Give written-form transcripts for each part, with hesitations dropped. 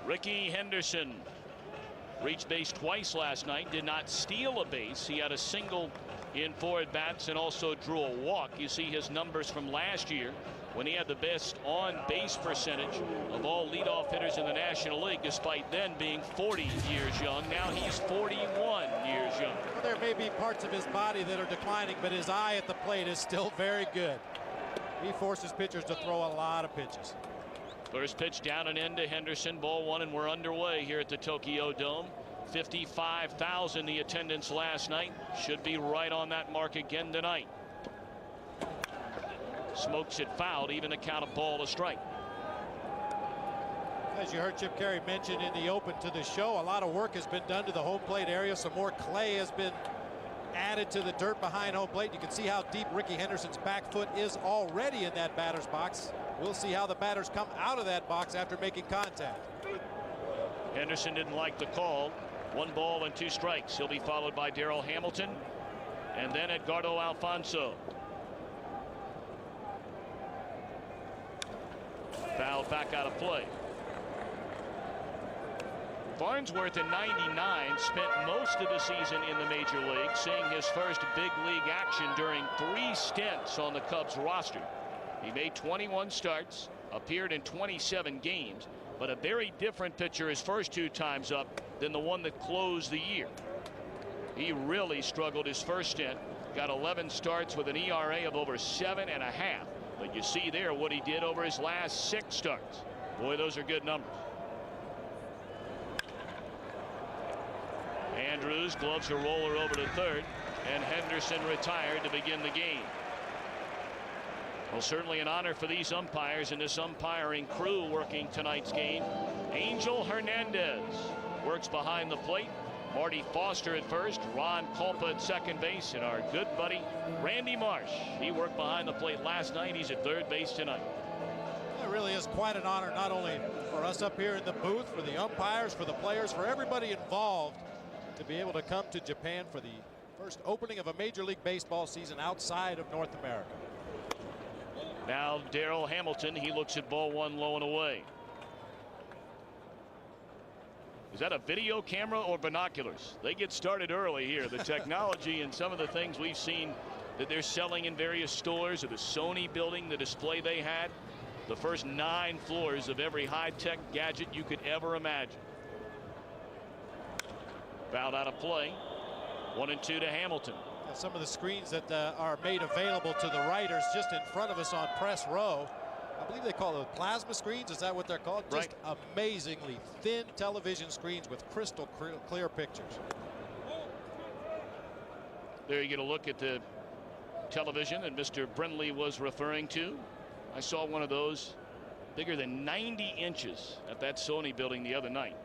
Rickey Henderson reached base twice last night, did not steal a base. He had a single in 4 at-bats and also drew a walk. You see his numbers from last year when he had the best on-base percentage of all leadoff hitters in the National League, despite then being 40 years young. Now he's 41 years young. Well, there may be parts of his body that are declining, but his eye at the plate is still very good. He forces pitchers to throw a lot of pitches. First pitch down and in to Henderson. Ball 1, and we're underway here at the Tokyo Dome. 55,000 the attendance last night. Should be right on that mark again tonight. Smokes it fouled, even a count of ball to strike. As you heard Chip Caray mention in the open to the show, a lot of work has been done to the home plate area. Some more clay has been added to the dirt behind home plate. You can see how deep Rickey Henderson's back foot is already in that batter's box. We'll see how the batters come out of that box after making contact. Henderson didn't like the call. 1 ball and 2 strikes. He'll be followed by Darrell Hamilton and then Edgardo Alfonso. Fouled back out of play. Farnsworth in '99 spent most of the season in the major league, seeing his first big league action during 3 stints on the Cubs roster. He made 21 starts, appeared in 27 games, but a very different pitcher his first 2 times up than the one that closed the year. He really struggled his first stint, got 11 starts with an ERA of over 7.5. But you see there what he did over his last 6 starts. Boy, those are good numbers. Andrews gloves a roller over to third, and Henderson retired to begin the game. Well, certainly an honor for these umpires and this umpiring crew working tonight's game. Angel Hernandez works behind the plate. Marty Foster at first, Ron Kulpa at second base, and our good buddy Randy Marsh. He worked behind the plate last night. He's at third base tonight. It really is quite an honor, not only for us up here in the booth, for the umpires, for the players, for everybody involved, to be able to come to Japan for the first opening of a Major League Baseball season outside of North America. Now Darrell Hamilton, he looks at ball 1 low and away. Is that a video camera or binoculars? They get started early here. The technology and some of the things we've seen that they're selling in various stores, or the Sony building, the display they had, the first 9 floors of every high-tech gadget you could ever imagine. Fouled out of play. 1 and 2 to Hamilton. Some of the screens that are made available to the writers just in front of us on press row, I believe they call it plasma screens. Is that what they're called? Right. Just amazingly thin television screens with crystal clear pictures. There you get a look at the television that Mr. Brindley was referring to. I saw one of those bigger than 90 inches at that Sony building the other night.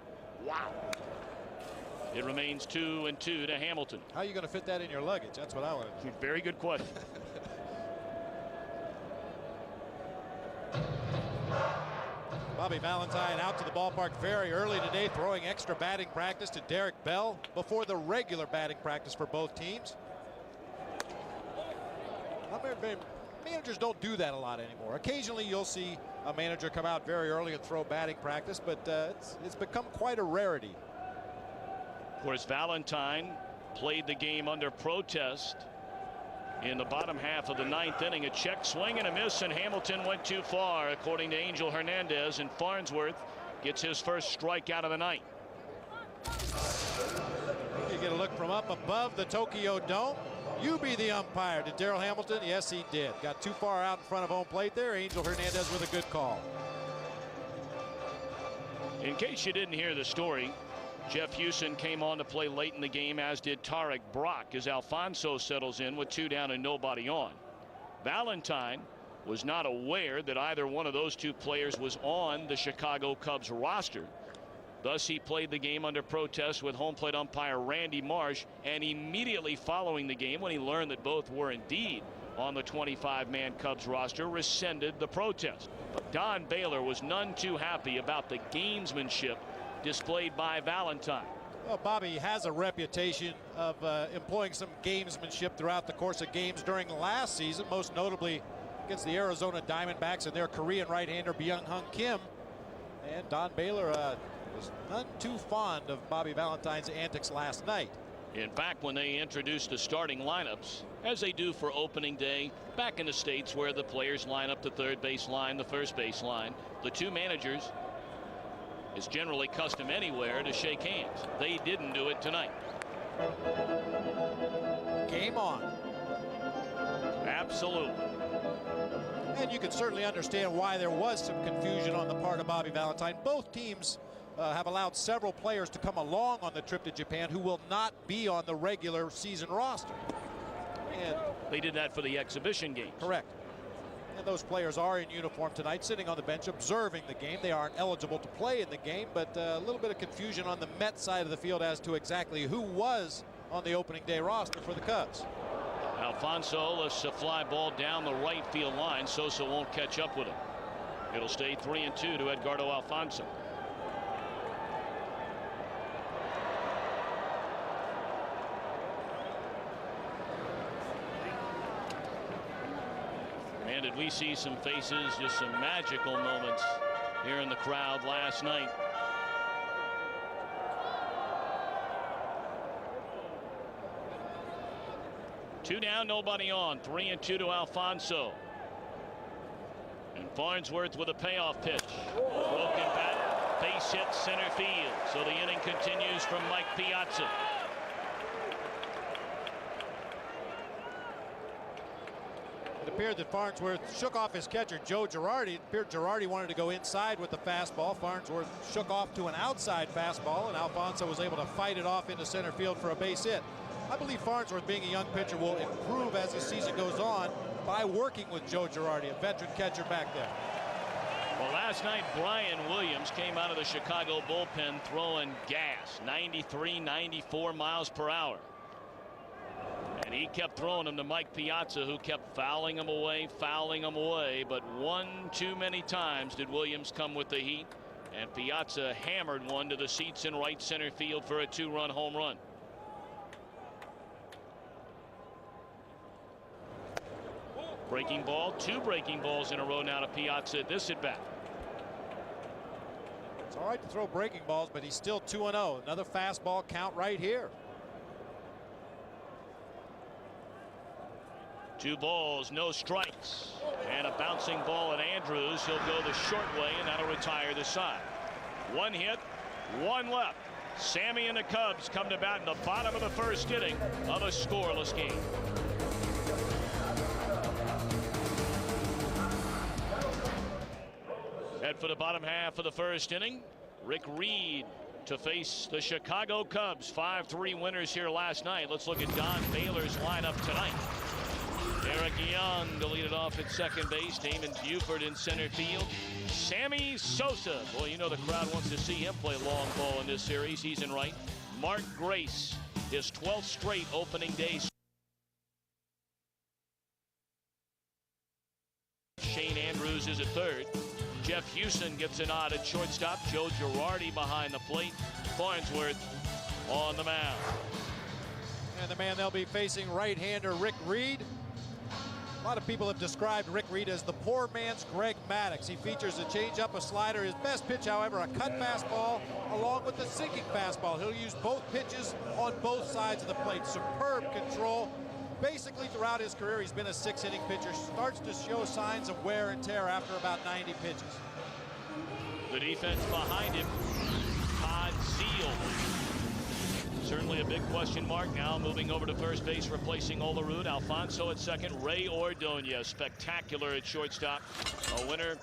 Wow. It remains 2 and 2 to Hamilton. How are you going to fit that in your luggage? That's what I want to know. Very good question. Bobby Valentine out to the ballpark very early today, throwing extra batting practice to Derek Bell before the regular batting practice for both teams. Managers don't do that a lot anymore. Occasionally you'll see a manager come out very early and throw batting practice, but it's become quite a rarity. Of course, Valentine played the game under protest in the bottom half of the 9th inning. A check swing and a miss, and Hamilton went too far, according to Angel Hernandez, and Farnsworth gets his first strikeout of the night. You get a look from up above the Tokyo Dome. You be the umpire. Did Darrell Hamilton? Yes, he did. Got too far out in front of home plate there. Angel Hernandez with a good call. In case you didn't hear the story, Jeff Hewson came on to play late in the game, as did Tarek Brock, as Alfonso settles in with 2 down and nobody on. Valentine was not aware that either one of those 2 players was on the Chicago Cubs roster. Thus, he played the game under protest with home plate umpire Randy Marsh, and immediately following the game, when he learned that both were indeed on the 25-man Cubs roster, rescinded the protest. But Don Baylor was none too happy about the gamesmanship displayed by Valentine. Well, Bobby has a reputation of employing some gamesmanship throughout the course of games during last season, most notably against the Arizona Diamondbacks and their Korean right-hander Byung-Hyun Kim. And Don Baylor Was none too fond of Bobby Valentine's antics last night. In fact, when they introduced the starting lineups, as they do for opening day back in the States where the players line up the third base line, the first base line, the two managers, is generally custom anywhere to shake hands. They didn't do it tonight. Game on. Absolutely. And you can certainly understand why there was some confusion on the part of Bobby Valentine. Both teams have allowed several players to come along on the trip to Japan who will not be on the regular season roster. And they did that for the exhibition games. Correct. And those players are in uniform tonight, sitting on the bench observing the game. They aren't eligible to play in the game, but a little bit of confusion on the Mets side of the field as to exactly who was on the opening day roster for the Cubs. Alfonso lifts a fly ball down the right field line. Sosa won't catch up with him. It'll stay 3-2 to Edgardo Alfonso. And did we see some faces, just some magical moments here in the crowd last night. Two down, nobody on. 3-2 to Alfonso. And Farnsworth with a payoff pitch. Broken bat, base hit center field. So the inning continues from Mike Piazza. It appeared that Farnsworth shook off his catcher, Joe Girardi. It appeared Girardi wanted to go inside with the fastball. Farnsworth shook off to an outside fastball, and Alfonso was able to fight it off into center field for a base hit. I believe Farnsworth, being a young pitcher, will improve as the season goes on by working with Joe Girardi, a veteran catcher back there. Well, last night, Brian Williams came out of the Chicago bullpen throwing gas, 93, 94 miles per hour. And he kept throwing them to Mike Piazza, who kept fouling him away. But one too many times did Williams come with the heat, and Piazza hammered one to the seats in right center field for a 2-run home run. Breaking ball, 2 breaking balls in a row now to Piazza at this at bat. It's all right to throw breaking balls, but he's still 2-0. Another fastball count right here. 2 balls, no strikes, and a bouncing ball at Andrews. He'll go the short way, and that'll retire the side. 1 hit, 1 left. Sammy and the Cubs come to bat in the bottom of the first inning of a scoreless game. Head for the bottom half of the first inning. Rick Reed to face the Chicago Cubs. 5-3 winners here last night. Let's look at Don Baylor's lineup tonight. Eric Young to lead it off at second base. Damon Buford in center field. Sammy Sosa. Boy, you know the crowd wants to see him play long ball in this series. He's in right. Mark Grace, his 12th straight opening day. Shane Andrews is at third. Jeff Houston gets a nod at shortstop. Joe Girardi behind the plate. Farnsworth on the mound. And the man they'll be facing, right-hander Rick Reed. A lot of people have described Rick Reed as the poor man's Greg Maddux. He features a changeup, a slider. His best pitch, however, a cut fastball along with the sinking fastball. He'll use both pitches on both sides of the plate. Superb control. Basically throughout his career, he's been a 6-inning pitcher. Starts to show signs of wear and tear after about 90 pitches. The defense behind him, Todd Zeile. Certainly a big question mark now. Moving over to first base, replacing Olerud. Alfonso at second. Ray Ordonez, spectacular at shortstop. A winner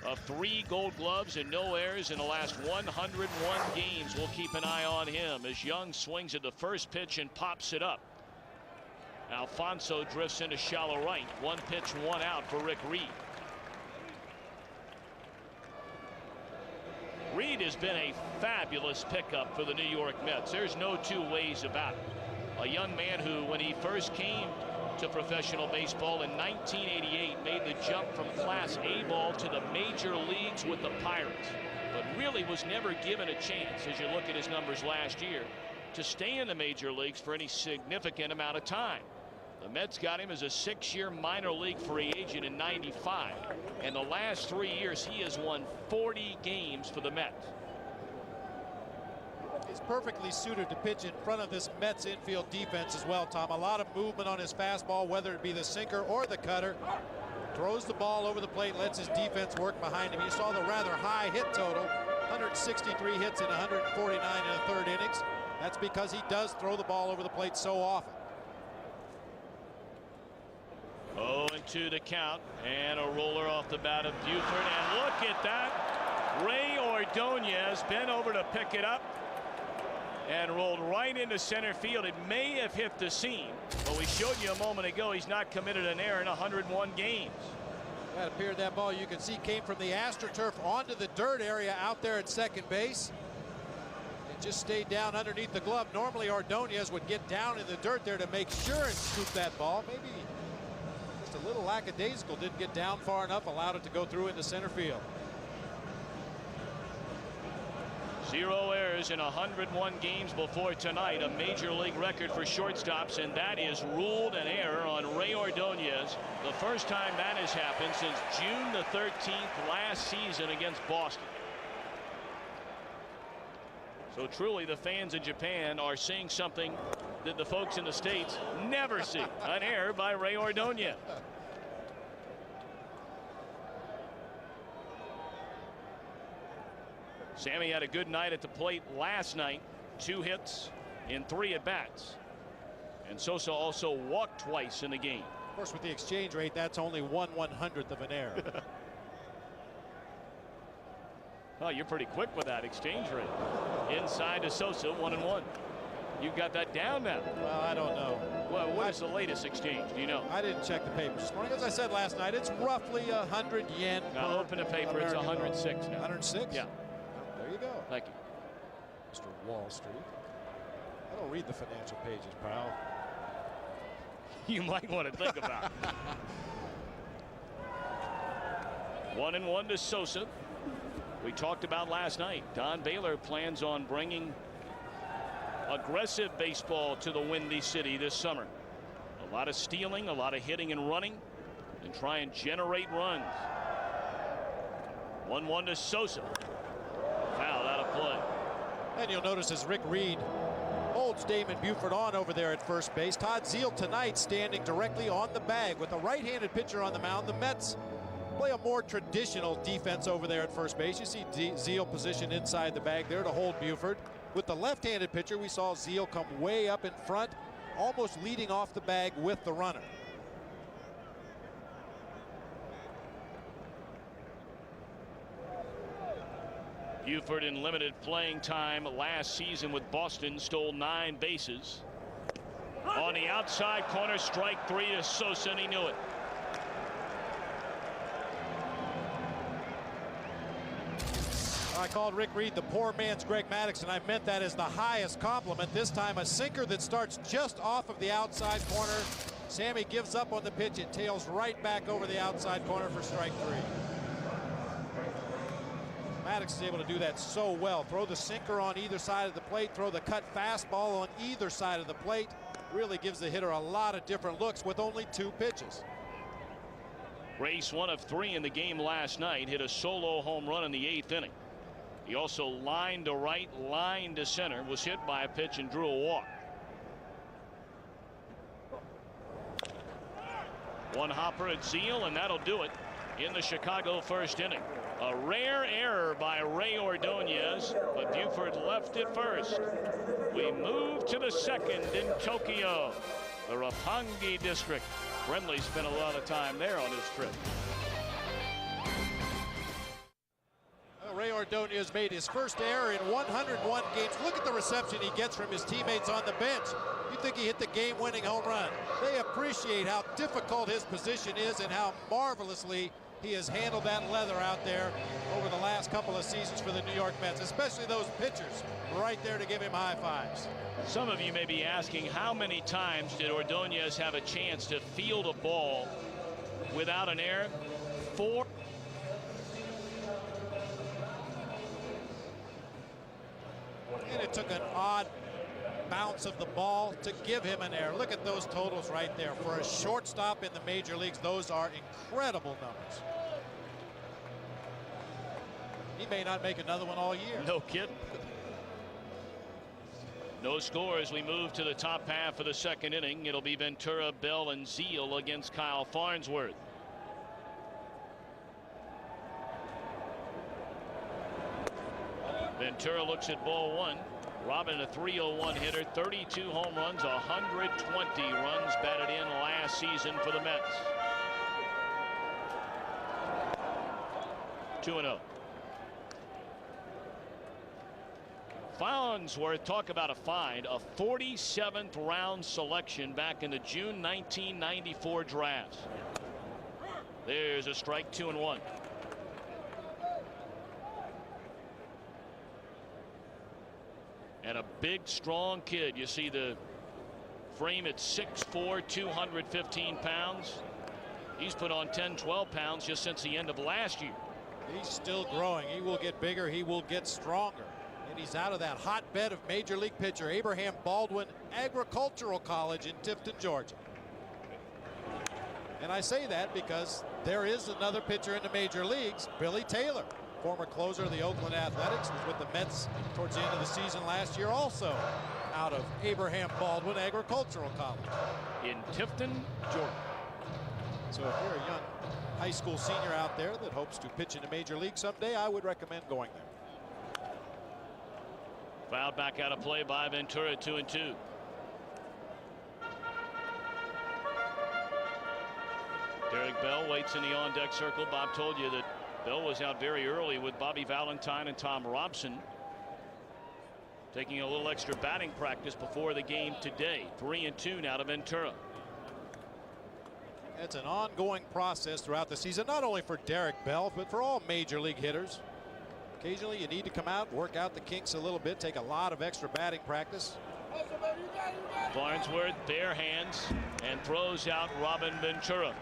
of 3 Gold Gloves and no errors in the last 101 games. We'll keep an eye on him as Young swings at the first pitch and pops it up. Alfonso drifts into shallow right. 1 pitch, 1 out for Rick Reed. Reed has been a fabulous pickup for the New York Mets. There's no 2 ways about it. A young man who, when he first came to professional baseball in 1988, made the jump from Class A ball to the major leagues with the Pirates, but really was never given a chance, as you look at his numbers last year, to stay in the major leagues for any significant amount of time. The Mets got him as a 6-year minor league free agent in '95. And the last 3 years, he has won 40 games for the Mets. He's perfectly suited to pitch in front of this Mets infield defense as well, Tom. A lot of movement on his fastball, whether it be the sinker or the cutter. Throws the ball over the plate, lets his defense work behind him. You saw the rather high hit total, 163 hits in 149 in the third innings. That's because he does throw the ball over the plate so often. 0-2 to count, and a roller off the bat of Buford, and look at that. Ray Ordonez bent over to pick it up and rolled right into center field. It may have hit the seam, but we showed you a moment ago he's not committed an error in 101 games. That appeared that ball you can see came from the AstroTurf onto the dirt area out there at second base. It just stayed down underneath the glove. Normally Ordonez would get down in the dirt there to make sure and scoop that ball. Maybe just a little lackadaisical, didn't get down far enough, allowed it to go through into center field. 0 errors in 101 games before tonight, a major league record for shortstops, and that is ruled an error on Ray Ordonez. The first time that has happened since June the 13th last season against Boston. So truly the fans in Japan are seeing something that the folks in the States never see. An error by Ray Ordonez. Sammy had a good night at the plate last night. 2 hits in 3 at-bats. And Sosa also walked twice in the game. Of course, with the exchange rate, that's only 1/100th of an error. Oh, you're pretty quick with that exchange rate. Inside to Sosa, 1-1. You've got that down now. Well, I don't know. Well, what is the latest exchange? Do you know? I didn't check the papers this morning. As I said last night, it's roughly 100 yen. Now open the paper. It's 106 now. 106? Yeah. There you go. Thank you. Mr. Wall Street. I don't read the financial pages, pal. You might want to think about it. 1-1 to Sosa. We talked about last night. Don Baylor plans on bringing aggressive baseball to the Windy City this summer. A lot of stealing, a lot of hitting and running, and try and generate runs. 1-1 to Sosa. Foul out of play. And you'll notice as Rick Reed holds Damon Buford on over there at first base. Todd Zeile tonight standing directly on the bag with a right-handed pitcher on the mound. The Mets play a more traditional defense over there at first base. You see Zeile positioned inside the bag there to hold Buford. With the left-handed pitcher, we saw Zeile come way up in front, almost leading off the bag with the runner. Buford in limited playing time last season with Boston stole 9 bases. On the outside corner, strike 3 to Sosa, and he knew it. I called Rick Reed the poor man's Greg Maddux, and I meant that as the highest compliment. This time a sinker that starts just off of the outside corner. Sammy gives up on the pitch. It tails right back over the outside corner for strike 3. Maddux is able to do that so well. Throw the sinker on either side of the plate, throw the cut fastball on either side of the plate. Really gives the hitter a lot of different looks with only 2 pitches. Race 1 of 3 in the game last night, hit a solo home run in the 8th inning. He also lined to right, lined to center, was hit by a pitch and drew a walk. 1 hopper at Zeile, and that'll do it in the Chicago first inning. A rare error by Ray Ordonez, but Buford left it first. We move to the second in Tokyo, the Roppongi district. Brenly spent a lot of time there on his trip. Ray Ordonez made his first error in 101 games. Look at the reception he gets from his teammates on the bench. You think he hit the game-winning home run. They appreciate how difficult his position is and how marvelously he has handled that leather out there over the last couple of seasons for the New York Mets, especially those pitchers right there to give him high fives. Some of you may be asking, how many times did Ordonez have a chance to field a ball without an error? 4. And it took an odd bounce of the ball to give him an error. Look at those totals right there. For a shortstop in the major leagues, those are incredible numbers. He may not make another one all year. No kidding. No score as we move to the top half of the second inning. It'll be Ventura, Bell, and Zeile against Kyle Farnsworth. Ventura looks at ball one. Robin, a .301 hitter, 32 home runs, 120 runs batted in last season for the Mets. 2-0. Farnsworth, talk about a find, a 47th round selection back in the June 1994 draft. There's a strike, 2-1. And a big, strong kid. You see the frame at 6'4", 215 pounds. He's put on 10, 12 pounds just since the end of last year. He's still growing. He will get bigger. He will get stronger. And he's out of that hotbed of major league pitcher Abraham Baldwin Agricultural College in Tifton, Georgia. And I say that because there is another pitcher in the major leagues, Billy Taylor, former closer of the Oakland Athletics, was with the Mets towards the end of the season last year, also out of Abraham Baldwin Agricultural College in Tifton, Georgia. So if you're a young high school senior out there that hopes to pitch in the major league someday, I would recommend going there. Fouled back out of play by Ventura, 2-2. Derek Bell waits in the on-deck circle. Bob told you that Bell was out very early with Bobby Valentine and Tom Robson, taking a little extra batting practice before the game today. 3-2 now to Ventura. It's an ongoing process throughout the season, not only for Derek Bell, but for all major league hitters. Occasionally you need to come out, work out the kinks a little bit, take a lot of extra batting practice. Farnsworth bare hands and throws out Robin Ventura.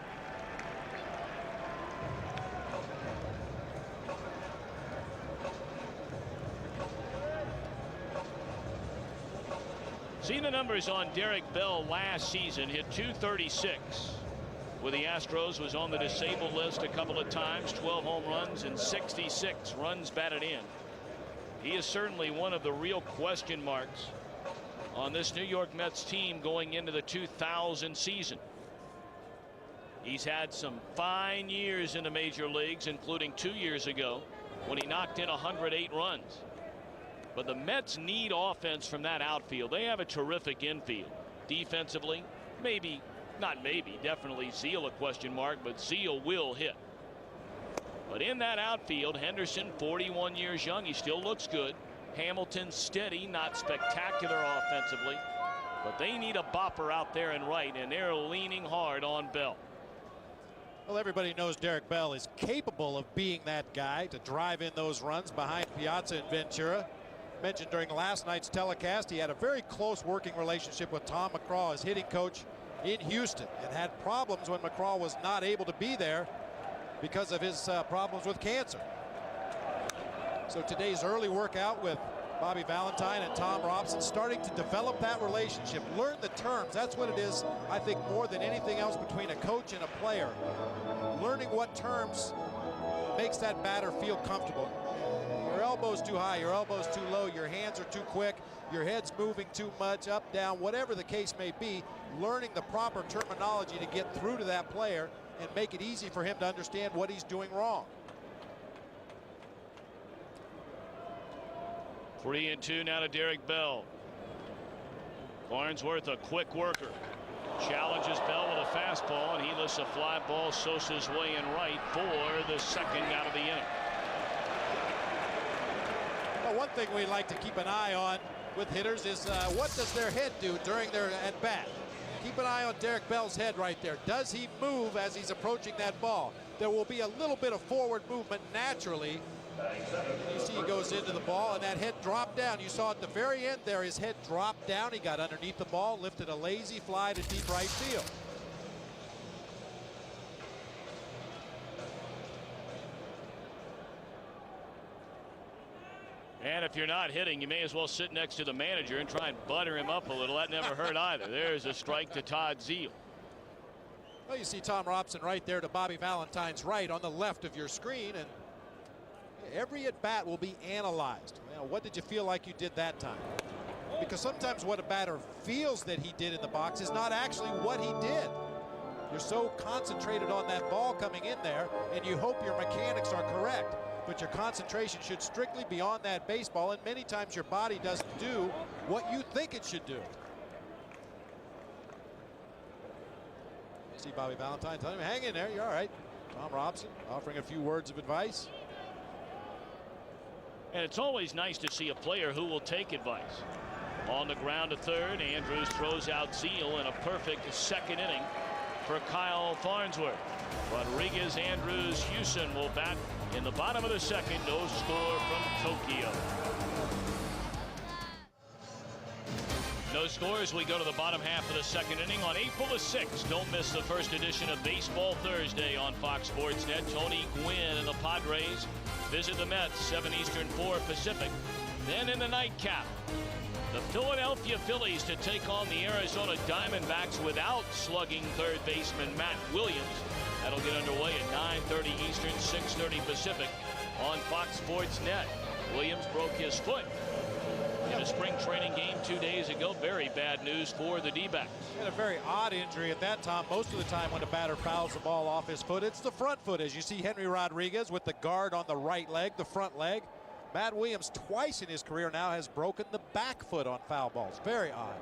See the numbers on Derek Bell last season. Hit .236 with the Astros, was on the disabled list a couple of times, 12 home runs and 66 runs batted in. He is certainly one of the real question marks on this New York Mets team going into the 2000 season. He's had some fine years in the major leagues, including 2 years ago when he knocked in 108 runs. But the Mets need offense from that outfield. They have a terrific infield. Defensively, definitely Zeile a question mark, but Zeile will hit. But in that outfield, Henderson, 41 years young, he still looks good. Hamilton steady, not spectacular offensively, but they need a bopper out there in right, and they're leaning hard on Bell. Well, everybody knows Derek Bell is capable of being that guy to drive in those runs behind Piazza and Ventura. Mentioned during last night's telecast, he had a very close working relationship with Tom McCraw, his hitting coach in Houston, and had problems when McCraw was not able to be there because of his problems with cancer. So today's early workout with Bobby Valentine and Tom Robson, starting to develop that relationship, learn the terms. That's what it is, I think, more than anything else between a coach and a player. Learning what terms makes that batter feel comfortable. Your elbow's too high, your elbow's too low, your hands are too quick, your head's moving too much, up, down, whatever the case may be. Learning the proper terminology to get through to that player and make it easy for him to understand what he's doing wrong. 3-2 now to Derek Bell. Farnsworth, a quick worker, challenges Bell with a fastball, and he lifts a fly ball Sosa's way in right for the second out of the inning. Well, one thing we like to keep an eye on with hitters is what does their head do during their at bat. Keep an eye on Derek Bell's head right there. Does he move as he's approaching that ball? There will be a little bit of forward movement naturally. You see he goes into the ball, and that head dropped down. You saw at the very end there, his head dropped down. He got underneath the ball, lifted a lazy fly to deep right field. And if you're not hitting, you may as well sit next to the manager and try and butter him up a little. That never hurt either. There's a strike to Todd Zeile. Well, you see Tom Robson right there to Bobby Valentine's right on the left of your screen, and every at bat will be analyzed. Well, what did you feel like you did that time? because sometimes what a batter feels that he did in the box is not actually what he did. You're so concentrated on that ball coming in there, and you hope your mechanics are correct. But your concentration should strictly be on that baseball, and many times your body doesn't do what you think it should do. See Bobby Valentine telling him, hang in there, you're all right. Tom Robson offering a few words of advice. And it's always nice to see a player who will take advice. On the ground to third, Andrews throws out Zeile in a perfect second inning for Kyle Farnsworth. Rodriguez, Andrews, Houston will bat in the bottom of the second. No score from Tokyo. No scores. We go to the bottom half of the second inning on April the 6th. Don't miss the first edition of Baseball Thursday on Fox Sports Net. Tony Gwynn and the Padres visit the Mets, 7 Eastern, 4 Pacific. Then in the nightcap, the Philadelphia Phillies to take on the Arizona Diamondbacks without slugging third baseman Matt Williams. That'll get underway at 9:30 Eastern, 6:30 Pacific on Fox Sports Net. Williams broke his foot in a spring training game 2 days ago. Very bad news for the D-backs. He had a very odd injury at that time. Most of the time when a batter fouls the ball off his foot, it's the front foot, as you see Henry Rodriguez with the guard on the right leg, the front leg. Matt Williams twice in his career now has broken the back foot on foul balls. Very odd.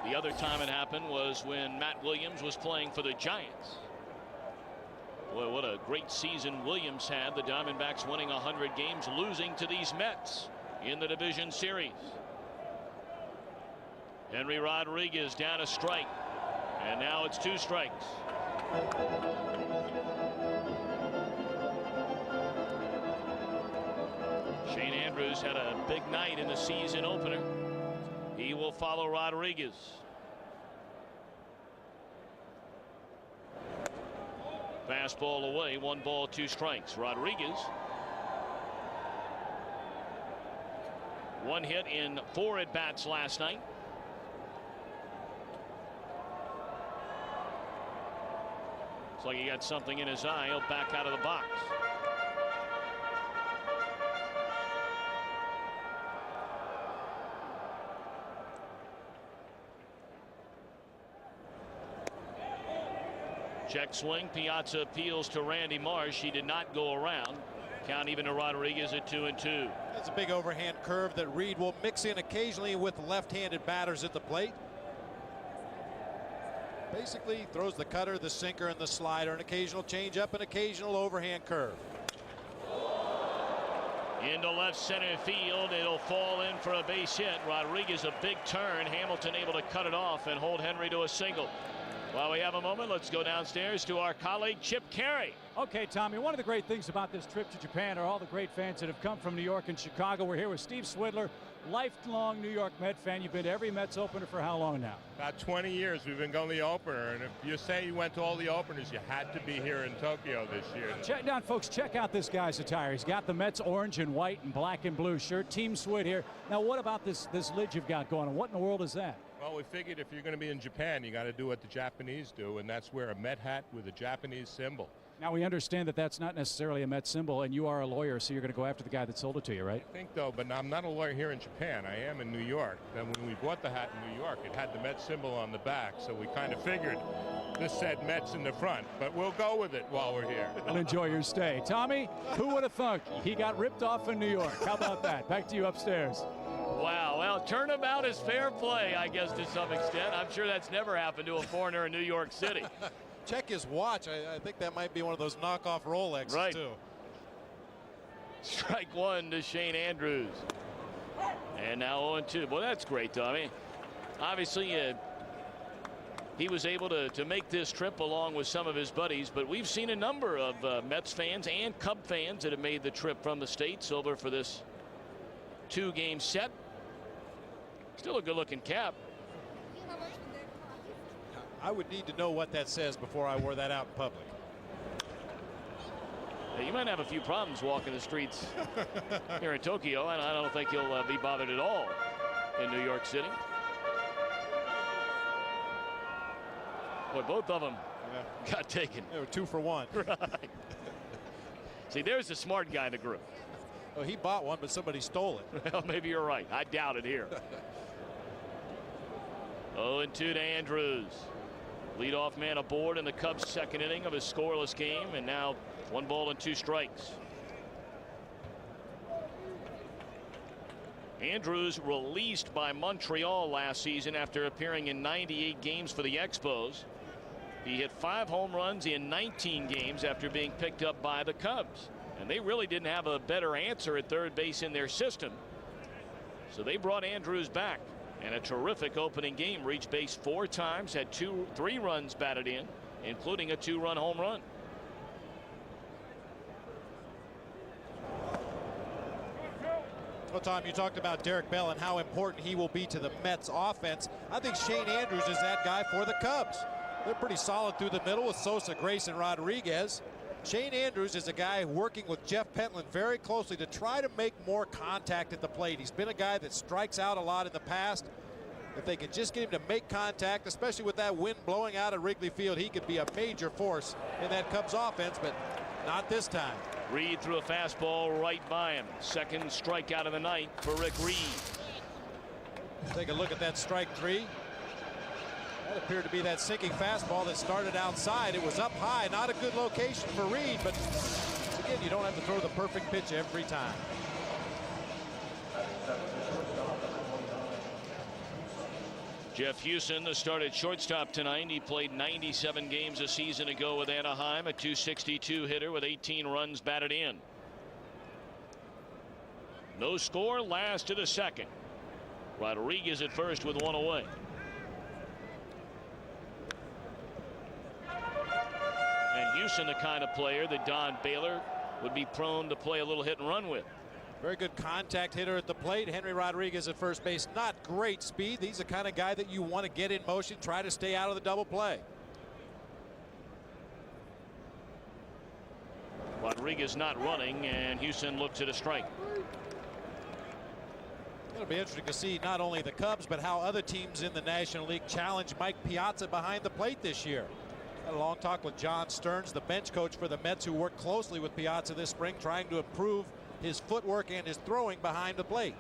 The other time it happened was when Matt Williams was playing for the Giants. Boy, what a great season Williams had. The Diamondbacks winning 100 games, losing to these Mets in the division series. Henry Rodriguez down a strike, and now it's 2 strikes. Shane Andrews had a big night in the season opener. He will follow Rodriguez. Fastball away, 1 ball, 2 strikes. Rodriguez, 1 hit in 4 at-bats last night. Looks like he got something in his eye. He'll back out of the box. Check swing. Piazza appeals to Randy Marsh. He did not go around. Count even to Rodriguez at 2-2. That's a big overhand curve that Reed will mix in occasionally with left-handed batters at the plate. Basically throws the cutter, the sinker, and the slider, an occasional changeup, an occasional overhand curve. Into left center field. It'll fall in for a base hit. Rodriguez a big turn. Hamilton able to cut it off and hold Henry to a single. While we have a moment, let's go downstairs to our colleague Chip Caray. Okay, Tommy, one of the great things about this trip to Japan are all the great fans that have come from New York and Chicago. We're here with Steve Swidler, lifelong New York Met fan. You've been to every Mets opener for how long now? About 20 years we've been going to the opener, and if you say you went to all the openers, you had to be here in Tokyo this year. Check down, folks. Check out this guy's attire. He's got the Mets orange and white and black and blue shirt. Team Swid here. Now, what about this lid you've got going on? What in the world is that? Well, we figured if you're going to be in Japan, you got to do what the Japanese do, and that's wear a Met hat with a Japanese symbol. Now, we understand that that's not necessarily a Met symbol, and you are a lawyer, so you're going to go after the guy that sold it to you, right? I think, though, but I'm not a lawyer here in Japan. I am in New York. Then when we bought the hat in New York, it had the Met symbol on the back, so we kind of figured this said Mets in the front, but we'll go with it while we're here. Well, enjoy your stay. Tommy, who would have thunk he got ripped off in New York? How about that? Back to you upstairs. Wow, well, turnabout is fair play, I guess, to some extent. I'm sure that's never happened to a foreigner in New York City. Check his watch. I think that might be one of those knockoff Rolexes, right. too. Strike 1 to Shane Andrews. And now 0-2. Boy, that's great, Tommy. Obviously, he was able to make this trip along with some of his buddies, but we've seen a number of Mets fans and Cub fans that have made the trip from the States over for this 2-game set. Still a good-looking cap. I would need to know what that says before I wore that out in public. You might have a few problems walking the streets here in Tokyo, and I don't think you'll be bothered at all in New York City. Boy, both of them got taken. They were 2 for 1. Right. See, there's the smart guy in the group. Well, he bought one, but somebody stole it. Well, maybe you're right. I doubt it here. 0-2 to Andrews. Leadoff man aboard in the Cubs' second inning of a scoreless game, and now 1 ball and 2 strikes. Andrews released by Montreal last season after appearing in 98 games for the Expos. He hit 5 home runs in 19 games after being picked up by the Cubs. And they really didn't have a better answer at third base in their system. So they brought Andrews back. And a terrific opening game. Reached base 4 times. Had 3 runs batted in, including a 2-run home run. Well, Tom, you talked about Derek Bell and how important he will be to the Mets offense. I think Shane Andrews is that guy for the Cubs. They're pretty solid through the middle with Sosa, Grayson, Rodriguez. Shane Andrews is a guy working with Jeff Pentland very closely to try to make more contact at the plate. He's been a guy that strikes out a lot in the past. If they can just get him to make contact, especially with that wind blowing out of Wrigley Field, he could be a major force in that Cubs offense, but not this time. Reed threw a fastball right by him. Second strikeout of the night for Rick Reed. Take a look at that strike 3. That appeared to be that sinking fastball that started outside. It was up high, not a good location for Reed, but again, you don't have to throw the perfect pitch every time. Jeff Houston, the started shortstop tonight. He played 97 games a season ago with Anaheim, a .262 hitter with 18 runs batted in. No score, last to the second. Rodriguez at first with 1 away. And Houston, the kind of player that Don Baylor would be prone to play a little hit and run with. Very good contact hitter at the plate. Henry Rodriguez at first base. Not great speed. He's the kind of guy that you want to get in motion, try to stay out of the double play. Rodriguez not running, and Houston looks at a strike. It'll be interesting to see not only the Cubs, but how other teams in the National League challenge Mike Piazza behind the plate this year. Had a long talk with John Stearns, the bench coach for the Mets, who worked closely with Piazza this spring, trying to improve his footwork and his throwing behind the plate.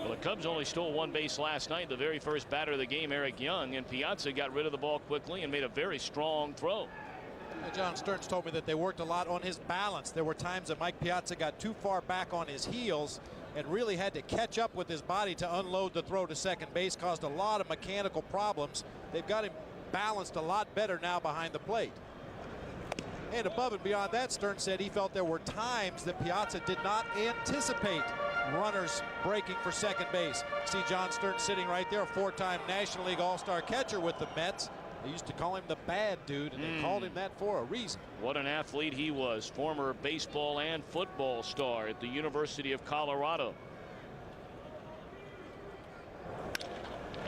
Well, the Cubs only stole 1 base last night. The very first batter of the game, Eric Young, and Piazza got rid of the ball quickly and made a very strong throw. John Stearns told me that they worked a lot on his balance. There were times that Mike Piazza got too far back on his heels and really had to catch up with his body to unload the throw to second base. Caused a lot of mechanical problems. They've got him balanced a lot better now behind the plate. And above and beyond that, Stearns said he felt there were times that Piazza did not anticipate runners breaking for second base. See John Stearns sitting right there, a 4-time National League All-Star catcher with the Mets. They used to call him the bad dude, and they called him that for a reason. What an athlete he was. Former baseball and football star at the University of Colorado.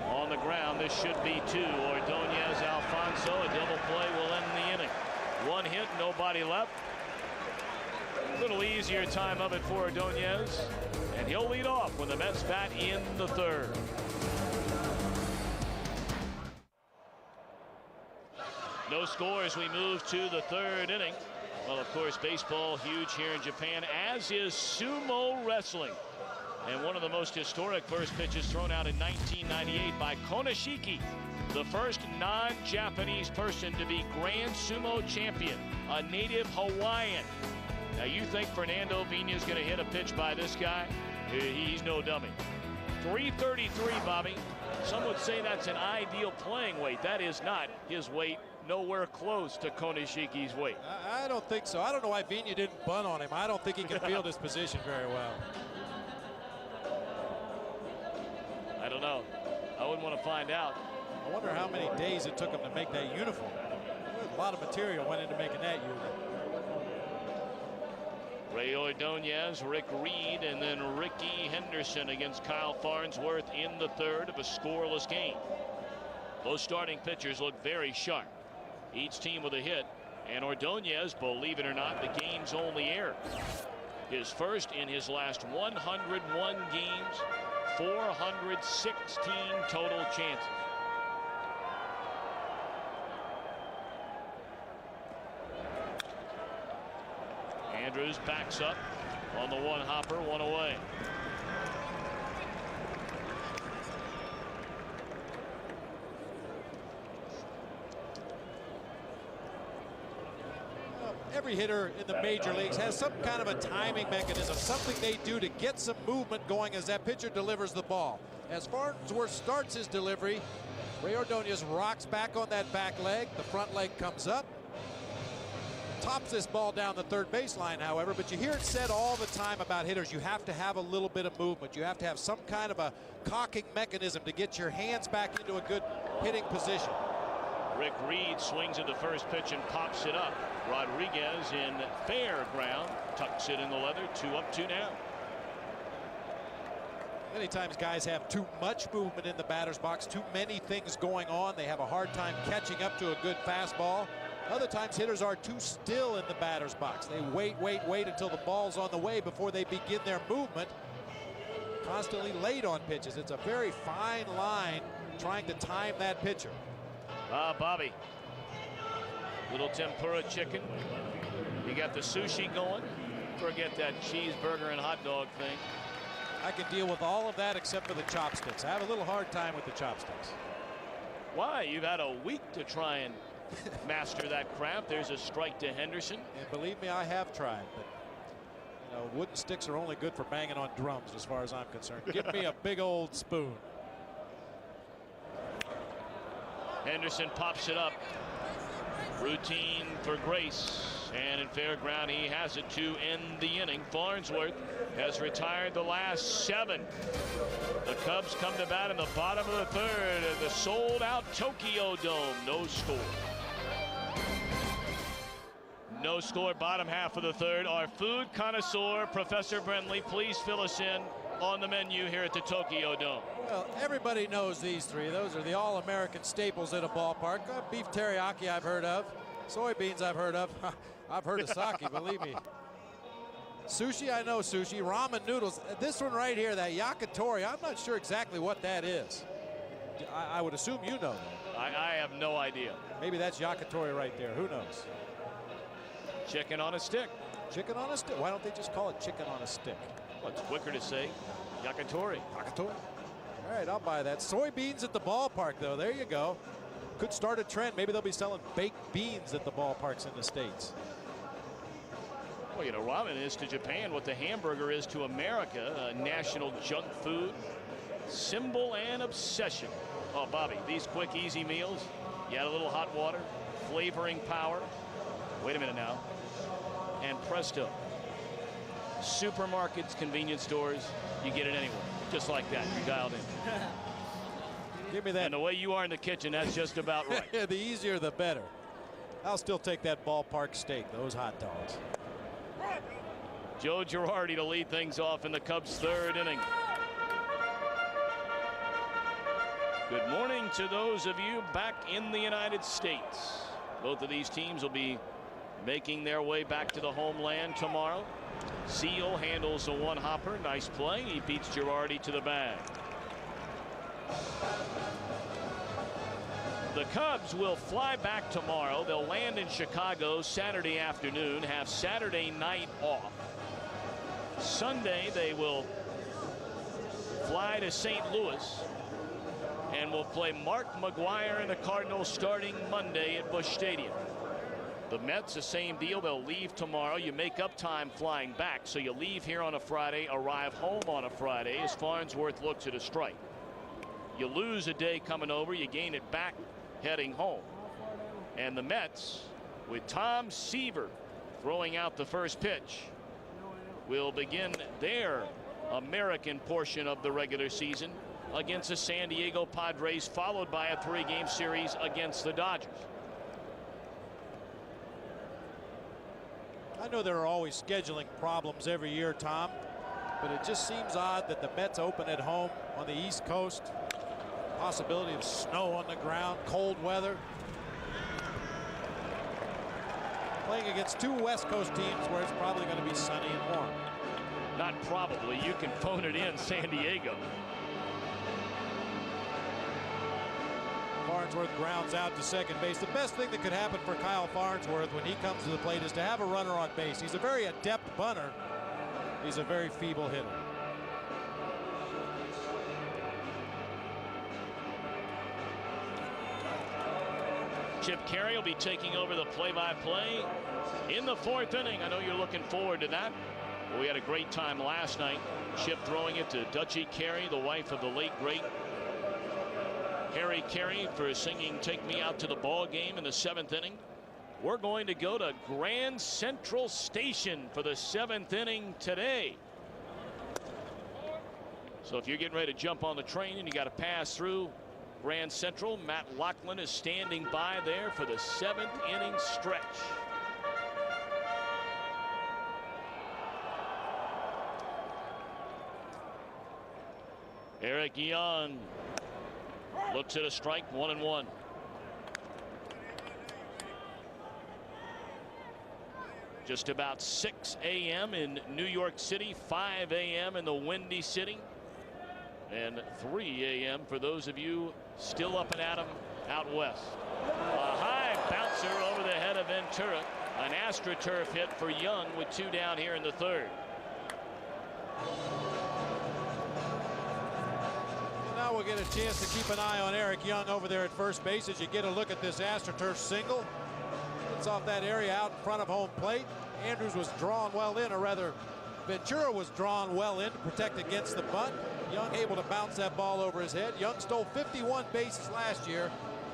On the ground, this should be 2. Ordonez, Alfonso, a double play will end the inning. 1 hit, nobody left. A little easier time of it for Ordonez, and he'll lead off when the Mets bat in the 3rd. No score as we move to the 3rd inning. Well, of course, baseball huge here in Japan, as is sumo wrestling. And one of the most historic first pitches thrown out in 1998 by Konishiki, the first non-Japanese person to be Grand Sumo champion, a native Hawaiian. Now, you think Fernando Vina is going to hit a pitch by this guy? He's no dummy. 333, Bobby. Some would say that's an ideal playing weight. That is not his weight. Nowhere close to Konishiki's weight. I don't think so. I don't know why Vina didn't bunt on him. I don't think he can field his position very well. I don't know. I wouldn't want to find out. I wonder how many days it took him to make that uniform. A lot of material went into making that unit. Ray Ordonez, Rick Reed, and then Ricky Henderson against Kyle Farnsworth in the 3rd of a scoreless game. Both starting pitchers look very sharp. Each team with a hit, and Ordonez, believe it or not, the game's only error. His first in his last 101 games, 416 total chances. Andrews backs up on the one hopper, one away. Every hitter in the major leagues has some kind of a timing mechanism, something they do to get some movement going as that pitcher delivers the ball. As Farnsworth starts his delivery, Rey Ordonez rocks back on that back leg. The front leg comes up. Tops this ball down the third baseline, however, but you hear it said all the time about hitters, you have to have a little bit of movement. You have to have some kind of a cocking mechanism to get your hands back into a good hitting position. Rick Reed swings at the first pitch and pops it up. Rodriguez in fair ground, tucks it in the leather. 2 up, 2 down. Many times guys have too much movement in the batter's box, too many things going on. They have a hard time catching up to a good fastball. Other times hitters are too still in the batter's box. They wait until the ball's on the way before they begin their movement. Constantly late on pitches. It's a very fine line trying to time that pitcher. Bobby. Little tempura chicken. You got the sushi going. Forget that cheeseburger and hot dog thing. I can deal with all of that except for the chopsticks. I have a little hard time with the chopsticks. Why? You've had a week to try and master that craft. There's a strike to Henderson. And believe me, I have tried. But you know, wooden sticks are only good for banging on drums as far as I'm concerned. Give me a big old spoon. Henderson pops it up. Routine for Grace, and in fair ground he has it to end the inning. Farnsworth has retired the last 7. The Cubs come to bat in the bottom of the third at the sold-out Tokyo Dome. No score. No score, bottom half of the third. Our food connoisseur, Professor Brentley, please fill us in on the menu here at the Tokyo Dome. Well, everybody knows these three. Those are the all-American staples at a ballpark. Beef teriyaki I've heard of. Soybeans I've heard of. I've heard of sake, believe me. Sushi, I know sushi. Ramen noodles. This one right here, that yakitori, I'm not sure exactly what that is. I would assume you know. I have no idea. Maybe that's yakitori right there. Who knows? Chicken on a stick. Chicken on a stick. Why don't they just call it chicken on a stick? Well, it's quicker to say yakitori. Yakitori. All right, I'll buy that. Soybeans at the ballpark, though. There you go. Could start a trend. Maybe they'll be selling baked beans at the ballparks in the States. Well, you know, ramen is to Japan what the hamburger is to America. A national junk food symbol and obsession. Oh, Bobby, these quick, easy meals. You add a little hot water, flavoring power. Wait a minute now. And presto. Supermarkets, convenience stores, you get it anywhere. Just like that. You're dialed in. Give me that. And the way you are in the kitchen, that's just about right. The easier, the better. I'll still take that ballpark steak, those hot dogs. Joe Girardi to lead things off in the Cubs' third inning. Good morning to those of you back in the United States. Both of these teams will be making their way back to the homeland tomorrow. Seal handles a one hopper. Nice play. He beats Girardi to the bag. The Cubs will fly back tomorrow. They'll land in Chicago Saturday afternoon, have Saturday night off. Sunday they will fly to St. Louis and will play Mark McGwire and the Cardinals starting Monday at Busch Stadium. The Mets, the same deal. They'll leave tomorrow. You make up time flying back, so you leave here on a Friday, arrive home on a Friday as Farnsworth looks at a strike. You lose a day coming over, you gain it back heading home. And the Mets, with Tom Seaver throwing out the first pitch, will begin their American portion of the regular season against the San Diego Padres, followed by a 3-game series against the Dodgers. I know there are always scheduling problems every year, Tom, but it just seems odd that the Mets open at home on the East Coast. Possibility of snow on the ground, cold weather. Playing against 2 West Coast teams where it's probably going to be sunny and warm. Not probably. You can phone it in, San Diego. Farnsworth grounds out to second base. The best thing that could happen for Kyle Farnsworth when he comes to the plate is to have a runner on base. He's a very adept bunter. He's a very feeble hitter. Chip Caray will be taking over the play-by-play in the 4th inning. I know you're looking forward to that. Well, we had a great time last night. Chip throwing it to Dutchie Caray, the wife of the late great Harry Caray, for singing "Take Me Out to the Ball Game" in the 7th inning. We're going to go to Grand Central Station for the 7th inning today. So if you're getting ready to jump on the train and you got to pass through Grand Central, Matt Loughlin is standing by there for the 7th inning stretch. Eric Young looks at a strike, 1-1. Just about 6 a.m. in New York City, 5 a.m. in the Windy City, and 3 a.m. for those of you still up and at 'em out west. A high bouncer over the head of Ventura. An AstroTurf hit for Young with 2 down here in the 3rd. Now we'll get a chance to keep an eye on Eric Young over there at first base as you get a look at this AstroTurf single. It's off that area out in front of home plate. Andrews was drawn well in, or rather Ventura was drawn well in to protect against the bunt. Young able to bounce that ball over his head. Young stole 51 bases last year.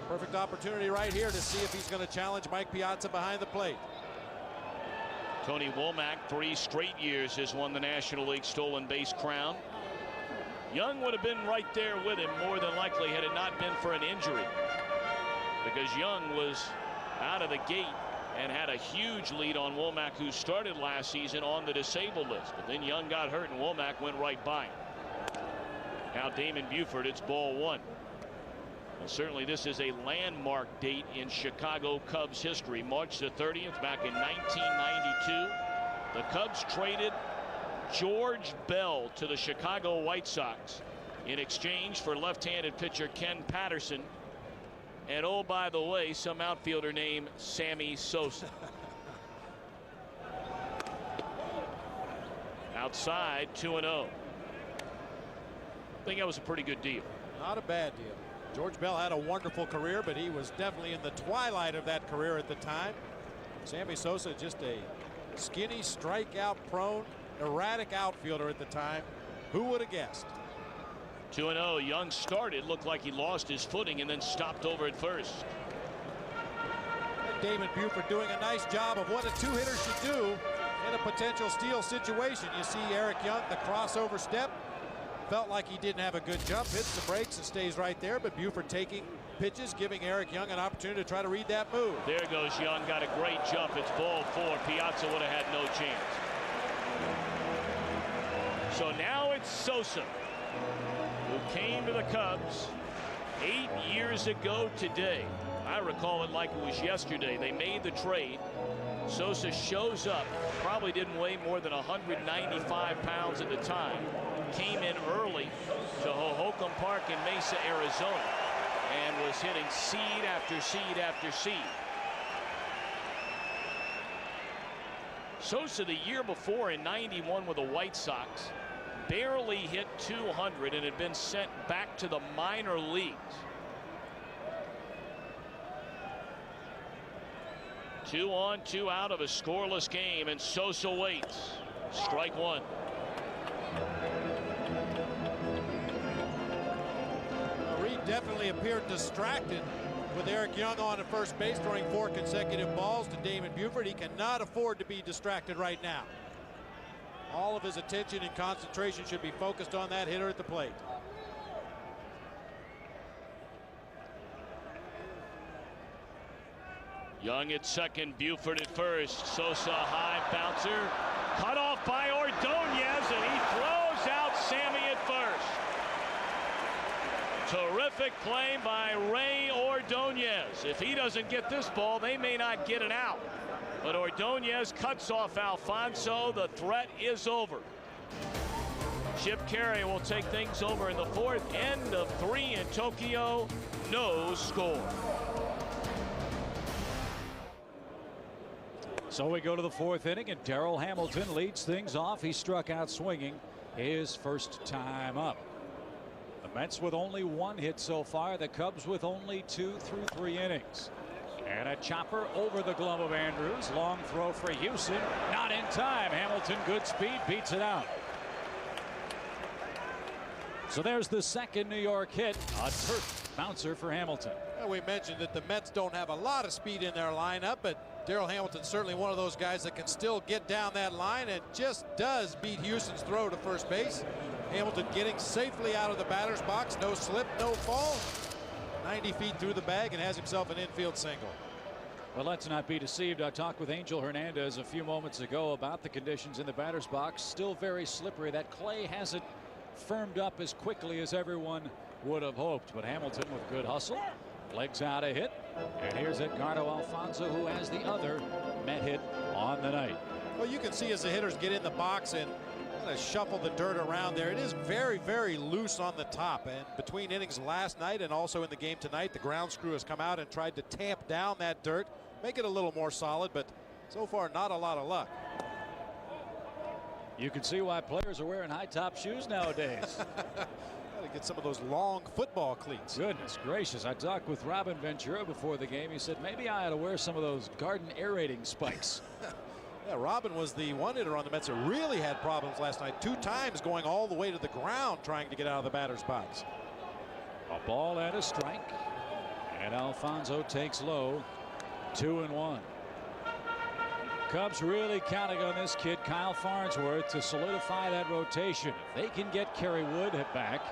Perfect opportunity right here to see if he's going to challenge Mike Piazza behind the plate. Tony Womack, 3 straight years, has won the National League stolen base crown. Young would have been right there with him more than likely had it not been for an injury, because Young was out of the gate and had a huge lead on Womack, who started last season on the disabled list. But then Young got hurt and Womack went right by him. Now Damon Buford, it's ball 1. Well, certainly this is a landmark date in Chicago Cubs history. March the 30th, back in 1992. The Cubs traded George Bell to the Chicago White Sox in exchange for left-handed pitcher Ken Patterson. And oh, by the way, some outfielder named Sammy Sosa. Outside, 2-0. I think that was a pretty good deal. Not a bad deal. George Bell had a wonderful career, but he was definitely in the twilight of that career at the time. Sammy Sosa, just a skinny, strikeout prone, erratic outfielder at the time. Who would have guessed? 2-0. Young started, looked like he lost his footing, and then stopped over at first. Damon Buford doing a nice job of what a 2-hitter should do in a potential steal situation. You see Eric Young, the crossover step. Felt like he didn't have a good jump, hits the brakes and stays right there, but Buford taking pitches, giving Eric Young an opportunity to try to read that move. There goes Young, got a great jump. It's ball 4. Piazza would have had no chance. So now it's Sosa, who came to the Cubs 8 years ago today. I recall it like it was yesterday. They made the trade. Sosa shows up, probably didn't weigh more than 195 pounds at the time. Came in early to Hohokam Park in Mesa, Arizona, and was hitting seed after seed after seed. Sosa, the year before in '91 with the White Sox, barely hit 200 and had been sent back to the minor leagues. 2 on, 2 out of a scoreless game, and Sosa waits. Strike 1. Reed definitely appeared distracted with Eric Young on at first base, throwing 4 consecutive balls to Damon Buford. He cannot afford to be distracted right now. All of his attention and concentration should be focused on that hitter at the plate. Young at second, Buford at first. Sosa, high bouncer, cut off by Ordonez, and he throws out Sammy at first. Terrific play by Ray Ordonez. If he doesn't get this ball, they may not get it out. But Ordonez cuts off Alfonso. The threat is over. Chip Caray will take things over in the fourth. End of 3 in Tokyo. No score. So we go to the fourth inning, and Darryl Hamilton leads things off. He struck out swinging his first time up. The Mets with only 1 hit so far. The Cubs with only 2 through 3 innings. And a chopper over the glove of Andrews. Long throw for Houston. Not in time. Hamilton, good speed, beats it out. So there's the second New York hit. A turf bouncer for Hamilton. Well, we mentioned that the Mets don't have a lot of speed in their lineup, but Darryl Hamilton's certainly one of those guys that can still get down that line and just does beat Houston's throw to first base. Hamilton getting safely out of the batter's box. No slip, no fall. 90 feet through the bag and has himself an infield single. Well, let's not be deceived. I talked with Angel Hernandez a few moments ago about the conditions in the batter's box. Still very slippery. That clay hasn't firmed up as quickly as everyone would have hoped. But Hamilton with good hustle. Legs out a hit. And here's Edgardo Alfonzo, who has the other Met hit on the night. Well, you can see as the hitters get in the box and kind of shuffle the dirt around there. It is very, very loose on the top. And between innings last night and also in the game tonight, the ground crew has come out and tried to tamp down that dirt, make it a little more solid, but so far not a lot of luck. You can see why players are wearing high top shoes nowadays. Got to get some of those long football cleats. Goodness gracious. I talked with Robin Ventura before the game. He said maybe I ought to wear some of those garden aerating spikes. Yeah, Robin was the one hitter on the Mets that really had problems last night. 2 times going all the way to the ground trying to get out of the batter's box. A ball and a strike. And Alfonzo takes low. 2-1. Cubs really counting on this kid, Kyle Farnsworth, to solidify that rotation. If they can get Kerry Wood back,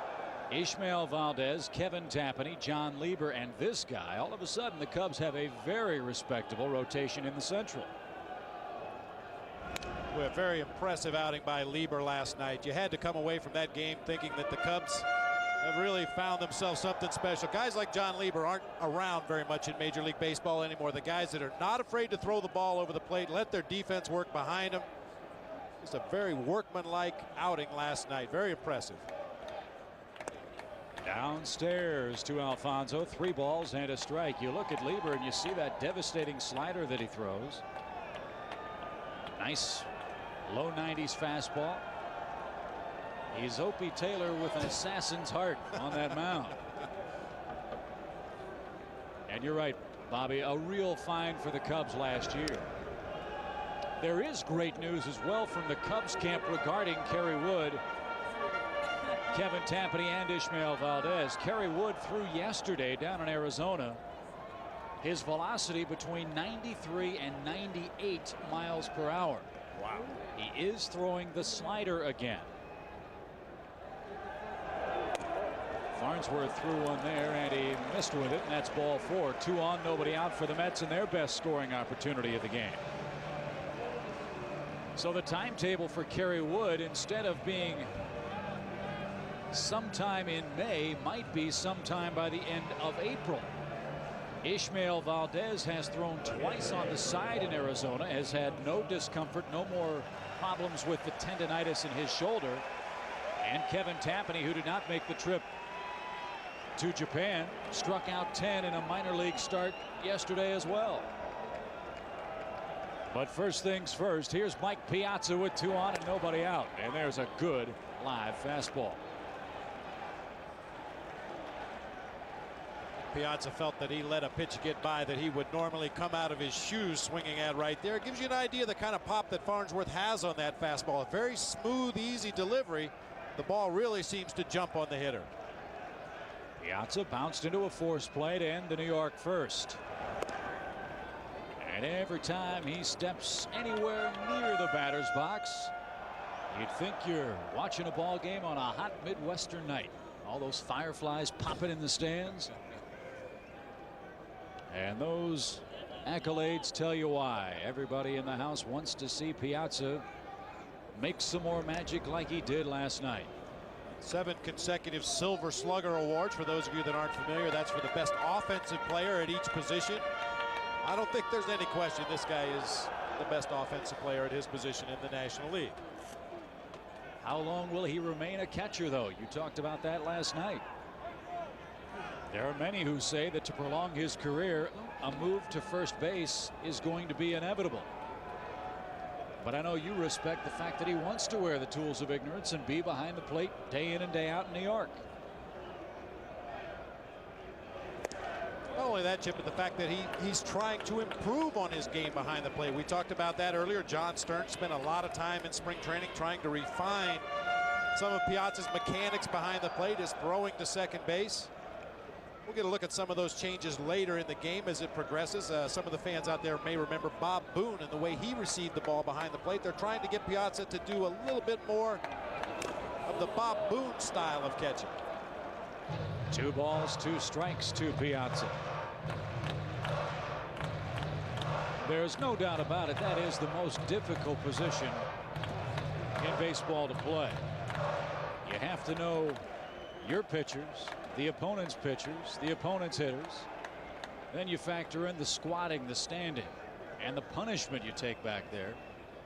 Ishmael Valdez, Kevin Tapani, John Lieber, and this guy, all of a sudden the Cubs have a very respectable rotation in the Central. Well, a very impressive outing by Lieber last night. You had to come away from that game thinking that the Cubs have really found themselves something special. Guys like John Lieber aren't around very much in Major League Baseball anymore. The guys that are not afraid to throw the ball over the plate, let their defense work behind them. Just a very workmanlike outing last night. Very impressive. Downstairs to Alfonzo. 3 balls and a strike. You look at Lieber and you see that devastating slider that he throws. Nice low 90s fastball. He's Opie Taylor with an assassin's heart on that mound. And you're right, Bobby, a real find for the Cubs last year. There is great news as well from the Cubs camp regarding Kerry Wood, Kevin Tapani, and Ishmael Valdez. Kerry Wood threw yesterday down in Arizona. His velocity between 93 and 98 miles per hour. Wow. He is throwing the slider again. Farnsworth threw one there and he missed with it, and that's ball 4. 2 on, nobody out for the Mets and their best scoring opportunity of the game. So the timetable for Kerry Wood, instead of being sometime in May, might be sometime by the end of April. Ishmael Valdez has thrown twice on the side in Arizona, has had no discomfort, no more problems with the tendonitis in his shoulder. And Kevin Tapani, who did not make the trip to Japan, struck out 10 in a minor league start yesterday as well. But first things first, here's Mike Piazza with 2 on and nobody out. And there's a good live fastball. Piazza felt that he let a pitch get by that he would normally come out of his shoes swinging at right there. It gives you an idea of the kind of pop that Farnsworth has on that fastball. A very smooth, easy delivery. The ball really seems to jump on the hitter. Piazza bounced into a force play to end the New York first. And every time he steps anywhere near the batter's box, you'd think you're watching a ball game on a hot Midwestern night. All those fireflies popping in the stands. And those accolades tell you why. Everybody in the house wants to see Piazza make some more magic like he did last night. 7 consecutive Silver Slugger awards. For those of you that aren't familiar, that's for the best offensive player at each position. I don't think there's any question this guy is the best offensive player at his position in the National League. How long will he remain a catcher, though? You talked about that last night. There are many who say that to prolong his career, a move to first base is going to be inevitable. But I know you respect the fact that he wants to wear the tools of ignorance and be behind the plate day in and day out in New York. Not only that, Chip, but the fact that he's trying to improve on his game behind the plate. We talked about that earlier. John Stern spent a lot of time in spring training trying to refine some of Piazza's mechanics behind the plate, his throwing to second base. We'll get a look at some of those changes later in the game as it progresses. Some of the fans out there may remember Bob Boone and the way he received the ball behind the plate. They're trying to get Piazza to do a little bit more of the Bob Boone style of catching. 2 balls, 2 strikes to Piazza. There's no doubt about it. That is the most difficult position in baseball to play. You have to know your pitchers, the opponent's pitchers, the opponent's hitters. Then you factor in the squatting, the standing, and the punishment you take back there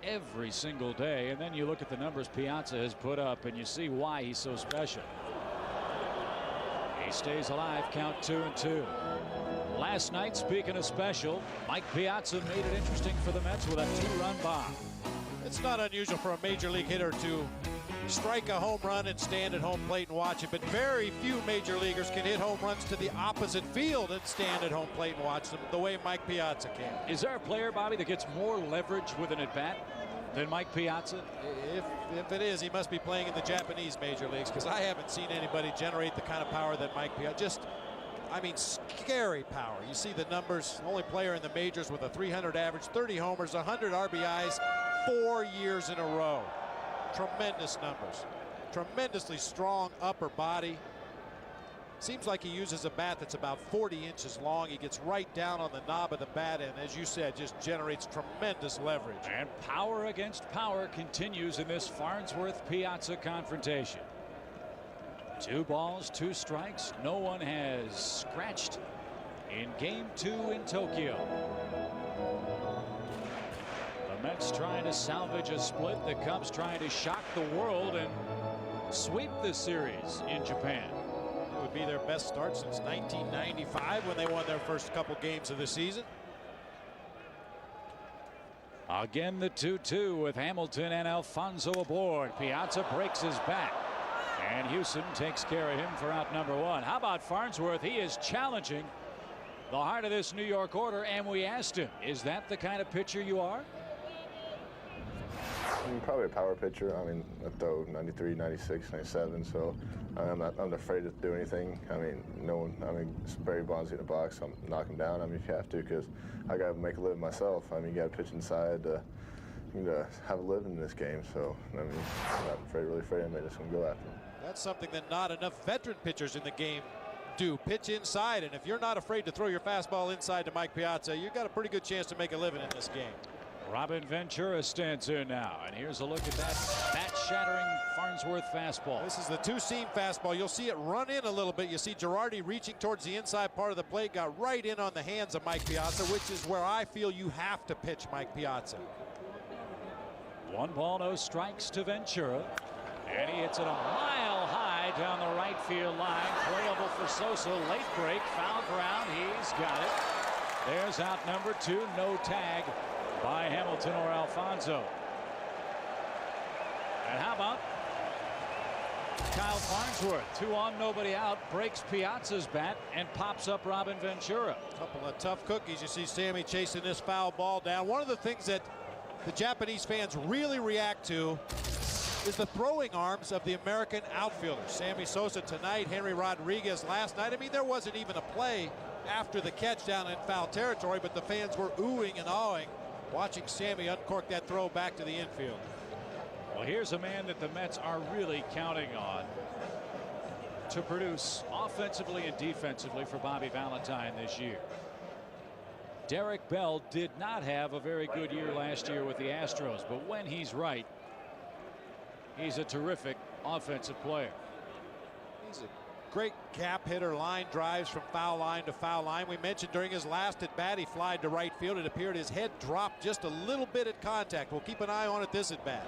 every single day. And then you look at the numbers Piazza has put up and you see why he's so special. He stays alive, count 2-2. Last night, speaking of special, Mike Piazza made it interesting for the Mets with a 2-run bomb. It's not unusual for a major league hitter to strike a home run and stand at home plate and watch it, but very few major leaguers can hit home runs to the opposite field and stand at home plate and watch them the way Mike Piazza can. Is there a player, Bobby, that gets more leverage with an at-bat than Mike Piazza? If it is, he must be playing in the Japanese major leagues, because I haven't seen anybody generate the kind of power that Mike Piazza. Just, I mean, scary power. You see the numbers. Only player in the majors with a 300 average, 30 homers, 100 RBIs, 4 years in a row. Tremendous numbers. Tremendously strong upper body. Seems like he uses a bat that's about 40 inches long. He gets right down on the knob of the bat and, as you said, just generates tremendous leverage. And power against power continues in this Farnsworth-Piazza confrontation. 2 balls, 2 strikes. No one has scratched in Game 2 in Tokyo. The Mets trying to salvage a split. The Cubs trying to shock the world and sweep this series in Japan. It would be their best start since 1995 when they won their first couple games of the season. Again, the 2-2 with Hamilton and Alfonso aboard. Piazza breaks his back, and Houston takes care of him for out number 1. How about Farnsworth? He is challenging the heart of this New York order, and we asked him, is that the kind of pitcher you are? I'm probably a power pitcher. I mean, I throw 93, 96, 97, so I'm not afraid to do anything. I mean, no one, I mean, spray bombs in the box, I'm knock them down. I mean, if you have to, because I got to make a living myself. I mean, you got to pitch inside to have a living in this game. So, I mean, I'm not really afraid. I'm just going to go after them. That's something that not enough veteran pitchers in the game do. Pitch inside, and if you're not afraid to throw your fastball inside to Mike Piazza, you've got a pretty good chance to make a living in this game. Robin Ventura stands in now, and here's a look at that bat-shattering Farnsworth fastball. This is the 2-seam fastball. You'll see it run in a little bit. You see Girardi reaching towards the inside part of the plate, got right in on the hands of Mike Piazza, which is where I feel you have to pitch Mike Piazza. 1 ball, no strikes to Ventura, and he hits it a mile high down the right field line. Playable for Sosa. Late break, foul ground. He's got it. There's out number 2. No tag by Hamilton or Alfonso. And how about Kyle Farnsworth? 2 on, nobody out, breaks Piazza's bat and pops up Robin Ventura. A couple of tough cookies. You see Sammy chasing this foul ball down. One of the things that the Japanese fans really react to is the throwing arms of the American outfielders. Sammy Sosa tonight, Henry Rodriguez last night. I mean, there wasn't even a play after the catch down in foul territory, but the fans were oohing and awing watching Sammy uncork that throw back to the infield. Well, here's a man that the Mets are really counting on to produce offensively and defensively for Bobby Valentine this year. Derek Bell did not have a very good year last year with the Astros, but when he's right, he's a terrific offensive player. He's a great gap hitter, line drives from foul line to foul line. We mentioned during his last at bat he flied to right field. It appeared his head dropped just a little bit at contact. We'll keep an eye on it this at bat.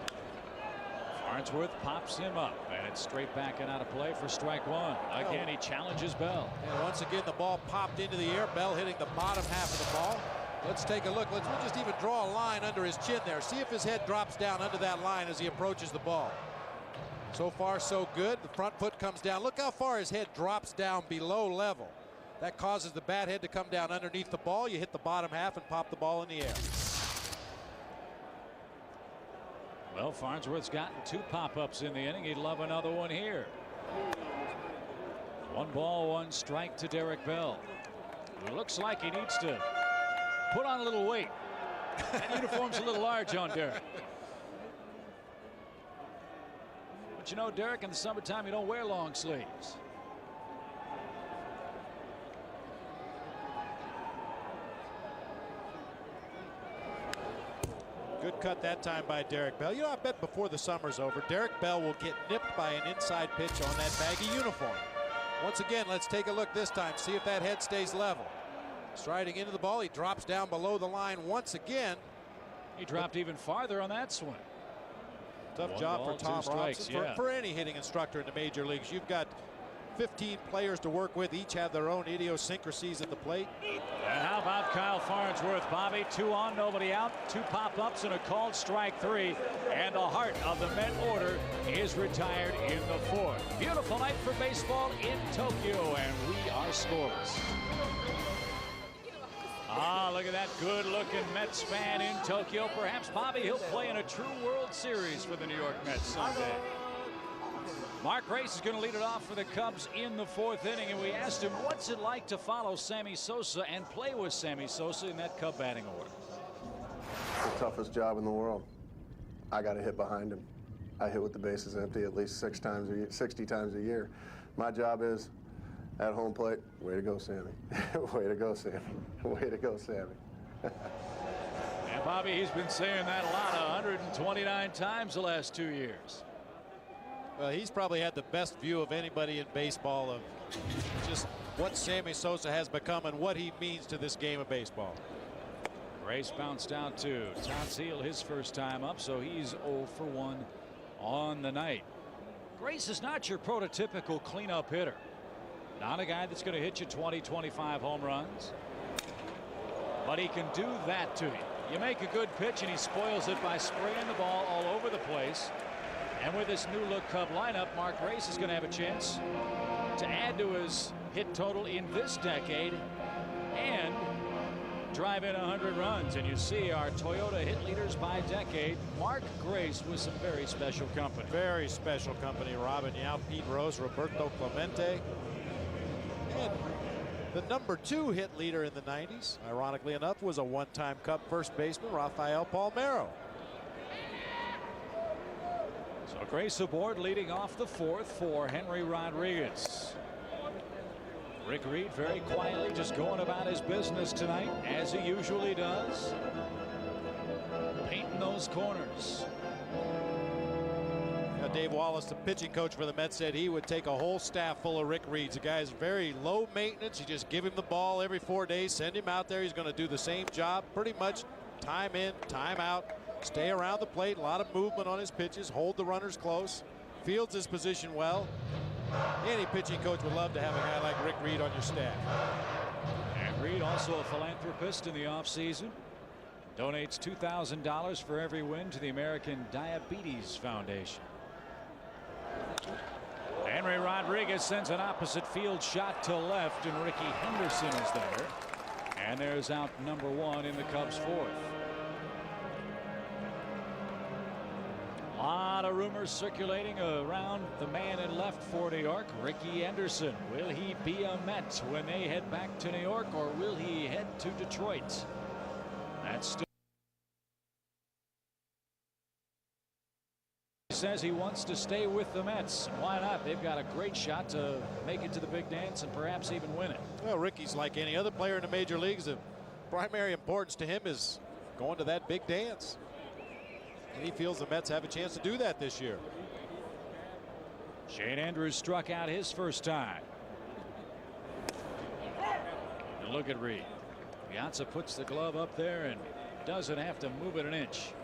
Farnsworth pops him up, and it's straight back and out of play for strike one. Again, he challenges Bell. And once again, the ball popped into the air. Bell hitting the bottom half of the ball. Let's take a look. We'll just even draw a line under his chin there. See if his head drops down under that line as he approaches the ball. So far, so good. The front foot comes down. Look how far his head drops down below level. That causes the bat head to come down underneath the ball. You hit the bottom half and pop the ball in the air. Well, Farnsworth's gotten 2 pop-ups in the inning. He'd love another one here. 1 ball, 1 strike to Derek Bell. It looks like he needs to put on a little weight. That uniform's a little large on Derek. But you know, Derek, in the summertime, you don't wear long sleeves. Good cut that time by Derek Bell. You know, I bet before the summer's over, Derek Bell will get nipped by an inside pitch on that baggy uniform. Once again, let's take a look this time. See if that head stays level. Striding into the ball, he drops down below the line once again. He dropped even farther on that swing. Tough job for Tom Robinson. For any hitting instructor in the major leagues. You've got 15 players to work with. Each have their own idiosyncrasies at the plate. And how about Kyle Farnsworth, Bobby? 2 on, nobody out. 2 pop-ups and a called strike 3. And the heart of the Met order is retired in the 4th. Beautiful night for baseball in Tokyo, and we are scoreless. Ah, look at that good-looking Mets fan in Tokyo. Perhaps, Bobby, he'll play in a true World Series for the New York Mets someday. Mark Grace is going to lead it off for the Cubs in the 4th inning, and we asked him what's it like to follow Sammy Sosa and play with Sammy Sosa in that Cub batting order. It's the toughest job in the world. I got to hit behind him. I hit with the bases empty at least 60 times a year. My job is at home plate. Way to go, Sammy. Way to go, Sammy. Way to go, Sammy. And Bobby, he's been saying that a lot, 129 times the last 2 years. Well, he's probably had the best view of anybody in baseball of just what Sammy Sosa has become and what he means to this game of baseball. Grace bounced out to Todd Seal his first time up, so he's 0 for 1 on the night. Grace is not your prototypical cleanup hitter. Not a guy that's going to hit you 20-25 home runs. But he can do that to you. You make a good pitch and he spoils it by spraying the ball all over the place. And with this new look Cub lineup, Mark Grace is going to have a chance to add to his hit total in this decade and drive in 100 runs. And you see our Toyota hit leaders by decade. Mark Grace with some very special company. Very special company. Robin Yount, Pete Rose, Roberto Clemente. And the #2 hit leader in the 90s, ironically enough, was a one-time Cub first baseman, Rafael Palmeiro. So Grace aboard, leading off the 4th for Henry Rodriguez. Rick Reed very quietly just going about his business tonight, as he usually does. Painting those corners. Now, Dave Wallace, the pitching coach for the Mets, said he would take a whole staff full of Rick Reeds. The guy's very low maintenance. You just give him the ball every 4 days, send him out there. He's going to do the same job pretty much time in, time out. Stay around the plate, a lot of movement on his pitches, hold the runners close, fields his position well. Any pitching coach would love to have a guy like Rick Reed on your staff. And Reed, also a philanthropist in the offseason, donates $2,000 for every win to the American Diabetes Foundation. Henry Rodriguez sends an opposite field shot to left, and Ricky Henderson is there. And there's out #1 in the Cubs' 4th. A lot of rumors circulating around the man in left for New York, Ricky Henderson. Will he be a Met when they head back to New York, or will he head to Detroit? That's still. He says he wants to stay with the Mets. Why not? They've got a great shot to make it to the big dance and perhaps even win it. Well, Ricky's like any other player in the major leagues. The primary importance to him is going to that big dance. And he feels the Mets have a chance to do that this year. Shane Andrews struck out his first time. And look at Reed. Piazza puts the glove up there and doesn't have to move it an inch.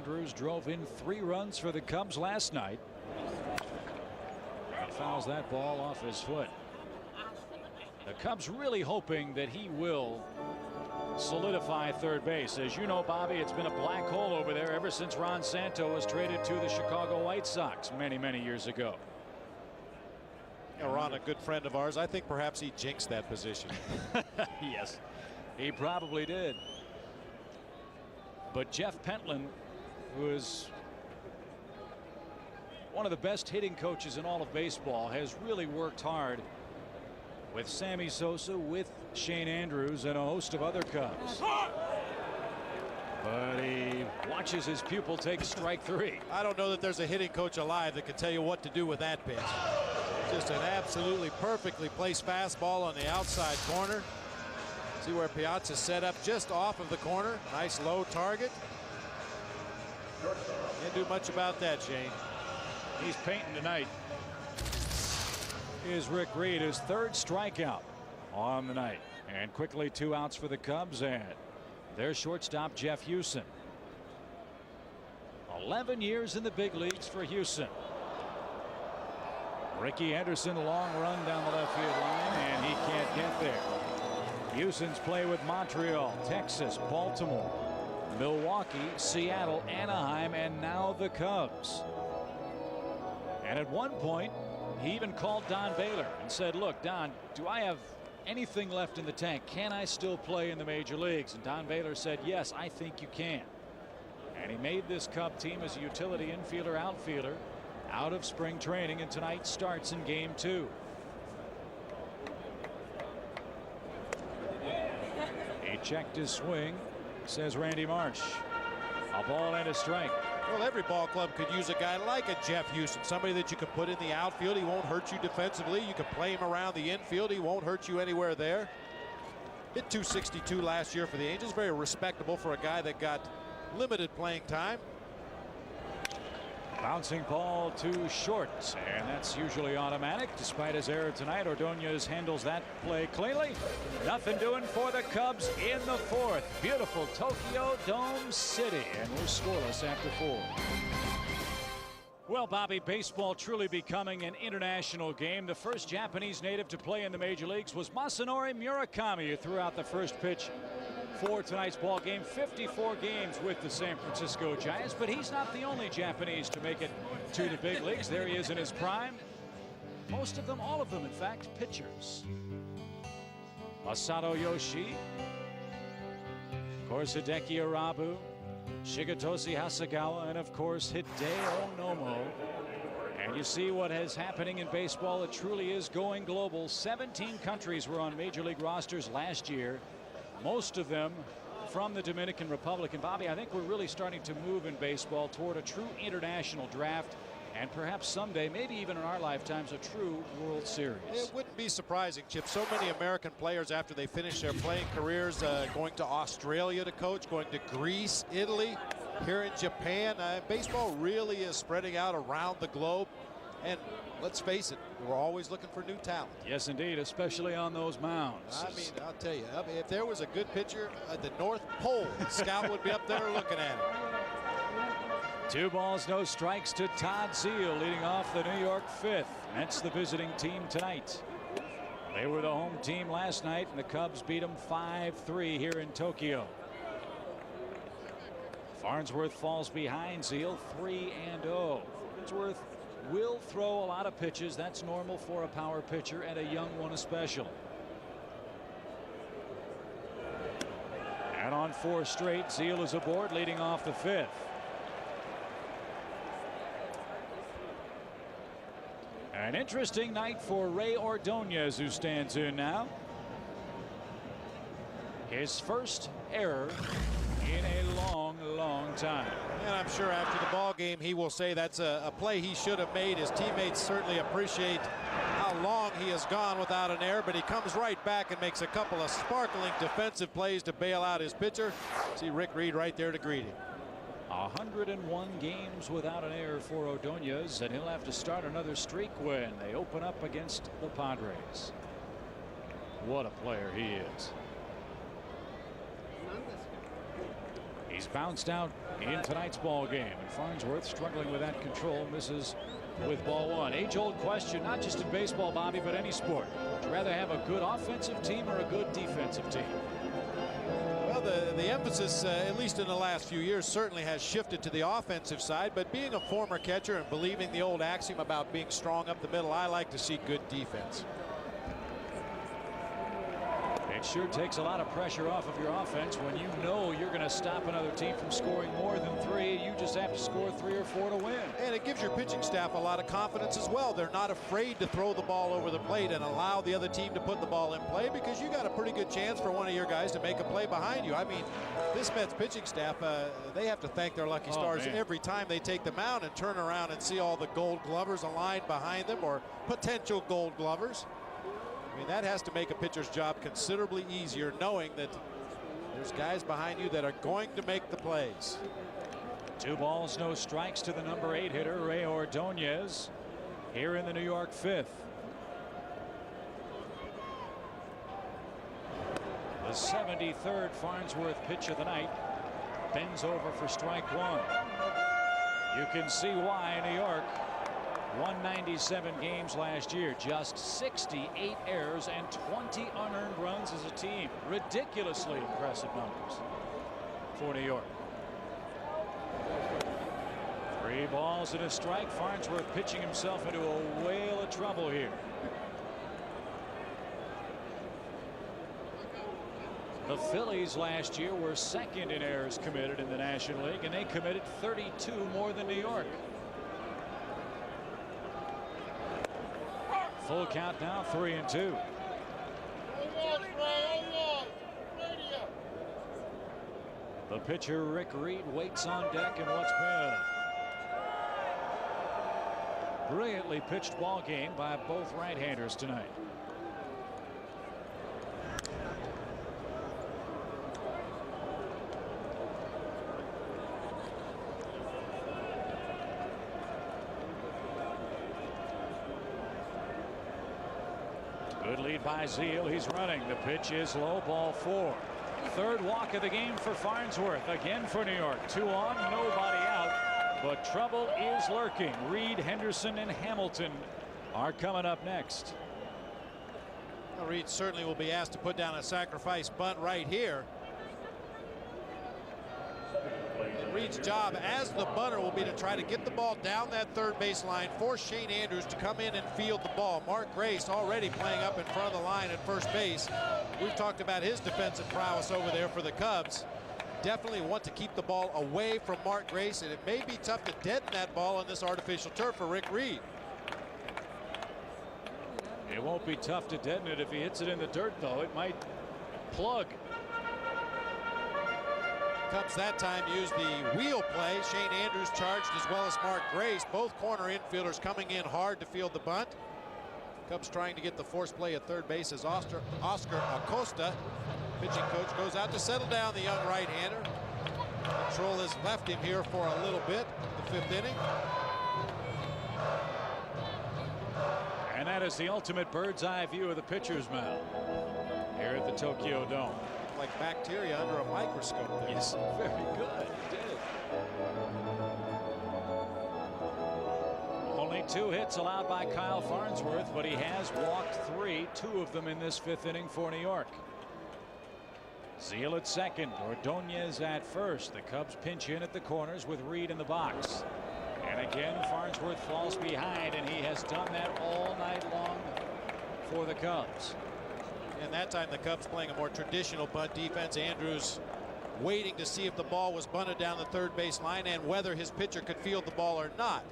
Andrews drove in 3 runs for the Cubs last night. He fouls that ball off his foot. The Cubs really hoping that he will solidify third base. As you know, Bobby, it's been a black hole over there ever since Ron Santo was traded to the Chicago White Sox many years ago. Yeah, Ron, a good friend of ours. I think perhaps he jinxed that position. Yes, he probably did. But Jeff Pentland, who is one of the best hitting coaches in all of baseball, has really worked hard with Sammy Sosa, with Shane Andrews, and a host of other Cubs. But he watches his pupil take strike 3. I don't know that there's a hitting coach alive that can tell you what to do with that pitch. Just an absolutely perfectly placed fastball on the outside corner. See where Piazza set up just off of the corner. Nice low target. Can't do much about that, Shane. He's painting tonight. Is Rick Reed, his 3rd strikeout on the night. And quickly 2 outs for the Cubs and their shortstop Jeff Houston. 11 years in the big leagues for Houston. Ricky Henderson, long run down the left field line, and he can't get there. Houston's play with Montreal, Texas, Baltimore, Milwaukee, Seattle, Anaheim, and now the Cubs. And at one point, he even called Don Baylor and said, look, Don, do I have anything left in the tank? Can I still play in the major leagues? And Don Baylor said, yes, I think you can. And he made this Cub team as a utility infielder, outfielder out of spring training, and tonight starts in game 2. He checked his swing, says Randy Marsh. A ball and a strike. Well, every ball club could use a guy like a Jeff Houston, somebody that you can put in the outfield. He won't hurt you defensively. You can play him around the infield. He won't hurt you anywhere there. Hit .262 last year for the Angels. Very respectable for a guy that got limited playing time. Bouncing ball too short, and that's usually automatic. Despite his error tonight, Ordonez handles that play cleanly. Nothing doing for the Cubs in the 4th. Beautiful Tokyo Dome City, and we're scoreless after 4. Well, Bobby, baseball truly becoming an international game. The first Japanese native to play in the major leagues was Masanori Murakami, who threw out the first pitch for tonight's ball game. 54 games with the San Francisco Giants, but he's not the only Japanese to make it to the big leagues. There he is in his prime. Most of them, all of them, in fact, pitchers. Masato Yoshii, of course, Hideki Arabu, Shigetoshi Hasegawa, and of course Hideo Nomo. And you see what is happening in baseball. It truly is going global. 17 countries were on major league rosters last year, most of them from the Dominican Republic. And Bobby, I think we're really starting to move in baseball toward a true international draft, and perhaps someday, maybe even in our lifetimes, a true World Series. It wouldn't be surprising, Chip. So many American players, after they finish their playing careers, going to Australia to coach, going to Greece, Italy, here in Japan. Baseball really is spreading out around the globe. And let's face it, we're always looking for new talent. Yes, indeed, especially on those mounds. I mean, I'll tell you, if there was a good pitcher at the North Pole, the scout would be up there looking at him. 2 balls, no strikes to Todd Zeile, leading off the New York 5th. That's the visiting team tonight. They were the home team last night, and the Cubs beat them 5-3 here in Tokyo. Farnsworth falls behind Zeile 3-0. Farnsworth will throw a lot of pitches. That's normal for a power pitcher, and a young one especially. And on 4 straight, Zeile is aboard, leading off the 5th. An interesting night for Ray Ordonez, who stands in now. His first error in a long time. And I'm sure after the ball game he will say that's a play he should have made. His teammates certainly appreciate how long he has gone without an error, but he comes right back and makes a couple of sparkling defensive plays to bail out his pitcher. See Rick Reed right there to greet him. 101 games without an error for Ordonez, and he'll have to start another streak when they open up against the Padres. What a player he is. He's bounced out in tonight's ball game, and Farnsworth struggling with that control, misses with ball one. Age-old question, not just in baseball, Bobby, but any sport. Would you rather have a good offensive team or a good defensive team? Well, the emphasis, at least in the last few years, certainly has shifted to the offensive side. But being a former catcher and believing the old axiom about being strong up the middle, I like to see good defense. It sure takes a lot of pressure off of your offense when you know you're going to stop another team from scoring more than 3. You just have to score 3 or 4 to win. And it gives your pitching staff a lot of confidence as well. They're not afraid to throw the ball over the plate and allow the other team to put the ball in play, because you got a pretty good chance for one of your guys to make a play behind you. I mean, this Mets pitching staff, they have to thank their lucky stars every time they take the mound and turn around and see all the Gold Glovers aligned behind them, or potential Gold Glovers. I mean, that has to make a pitcher's job considerably easier, knowing that there's guys behind you that are going to make the plays. 2 balls, no strikes to the number 8 hitter, Rey Ordonez, here in the New York 5th. The 73rd Farnsworth pitch of the night bends over for strike 1. You can see why New York won 97 games last year. Just 68 errors and 20 unearned runs as a team. Ridiculously impressive numbers for New York. 3 balls and a strike. Farnsworth pitching himself into a whale of trouble here. The Phillies last year were 2nd in errors committed in the National League, and they committed 32 more than New York. Full count now, 3-2. The pitcher Rick Reed waits on deck in what's been a brilliantly pitched ball game by both right-handers tonight. Good lead by Zeile. He's running. The pitch is low, ball 4. 3rd walk of the game for Farnsworth. Again for New York. 2 on, nobody out. But trouble is lurking. Reed, Henderson, and Hamilton are coming up next. Well, Reed certainly will be asked to put down a sacrifice bunt right here. Reed's job as the bunter will be to try to get the ball down that 3rd base line, force Shane Andrews to come in and field the ball. Mark Grace already playing up in front of the line at 1st base. We've talked about his defensive prowess over there for the Cubs. Definitely want to keep the ball away from Mark Grace, and it may be tough to deaden that ball on this artificial turf for Rick Reed. It won't be tough to deaden it if he hits it in the dirt, though. It might plug. Cubs that time used the wheel play. Shane Andrews charged as well as Mark Grace. Both corner infielders coming in hard to field the bunt. Cubs trying to get the force play at 3rd base as Oscar Acosta, pitching coach, goes out to settle down the young right-hander. Control has left him here for a little bit in the 5th inning. And that is the ultimate bird's eye view of the pitcher's mound here at the Tokyo Dome. Like bacteria under a microscope there. Yes, very good. He did. Only 2 hits allowed by Kyle Farnsworth, but he has walked 3, 2 of them in this 5th inning for New York. Zeile at 2nd, Ordonez at 1st. The Cubs pinch in at the corners with Reed in the box. And again, Farnsworth falls behind, and he has done that all night long for the Cubs. And that time the Cubs playing a more traditional bunt defense. Andrews waiting to see if the ball was bunted down the 3rd base line and whether his pitcher could field the ball or not.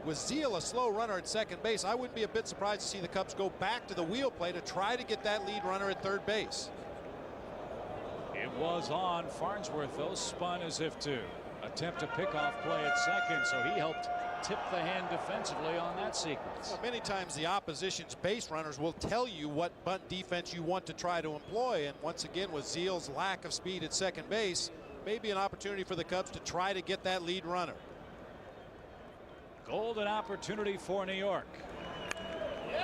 With Zeile a slow runner at 2nd base, I wouldn't be a bit surprised to see the Cubs go back to the wheel play to try to get that lead runner at 3rd base. It was on. Farnsworth, though, spun as if to attempt a pickoff play at 2nd, so he helped tip the hand defensively on that sequence. Well, many times the opposition's base runners will tell you what bunt defense you want to try to employ, and once again with Zeile's lack of speed at 2nd base, maybe an opportunity for the Cubs to try to get that lead runner. Golden opportunity for New York.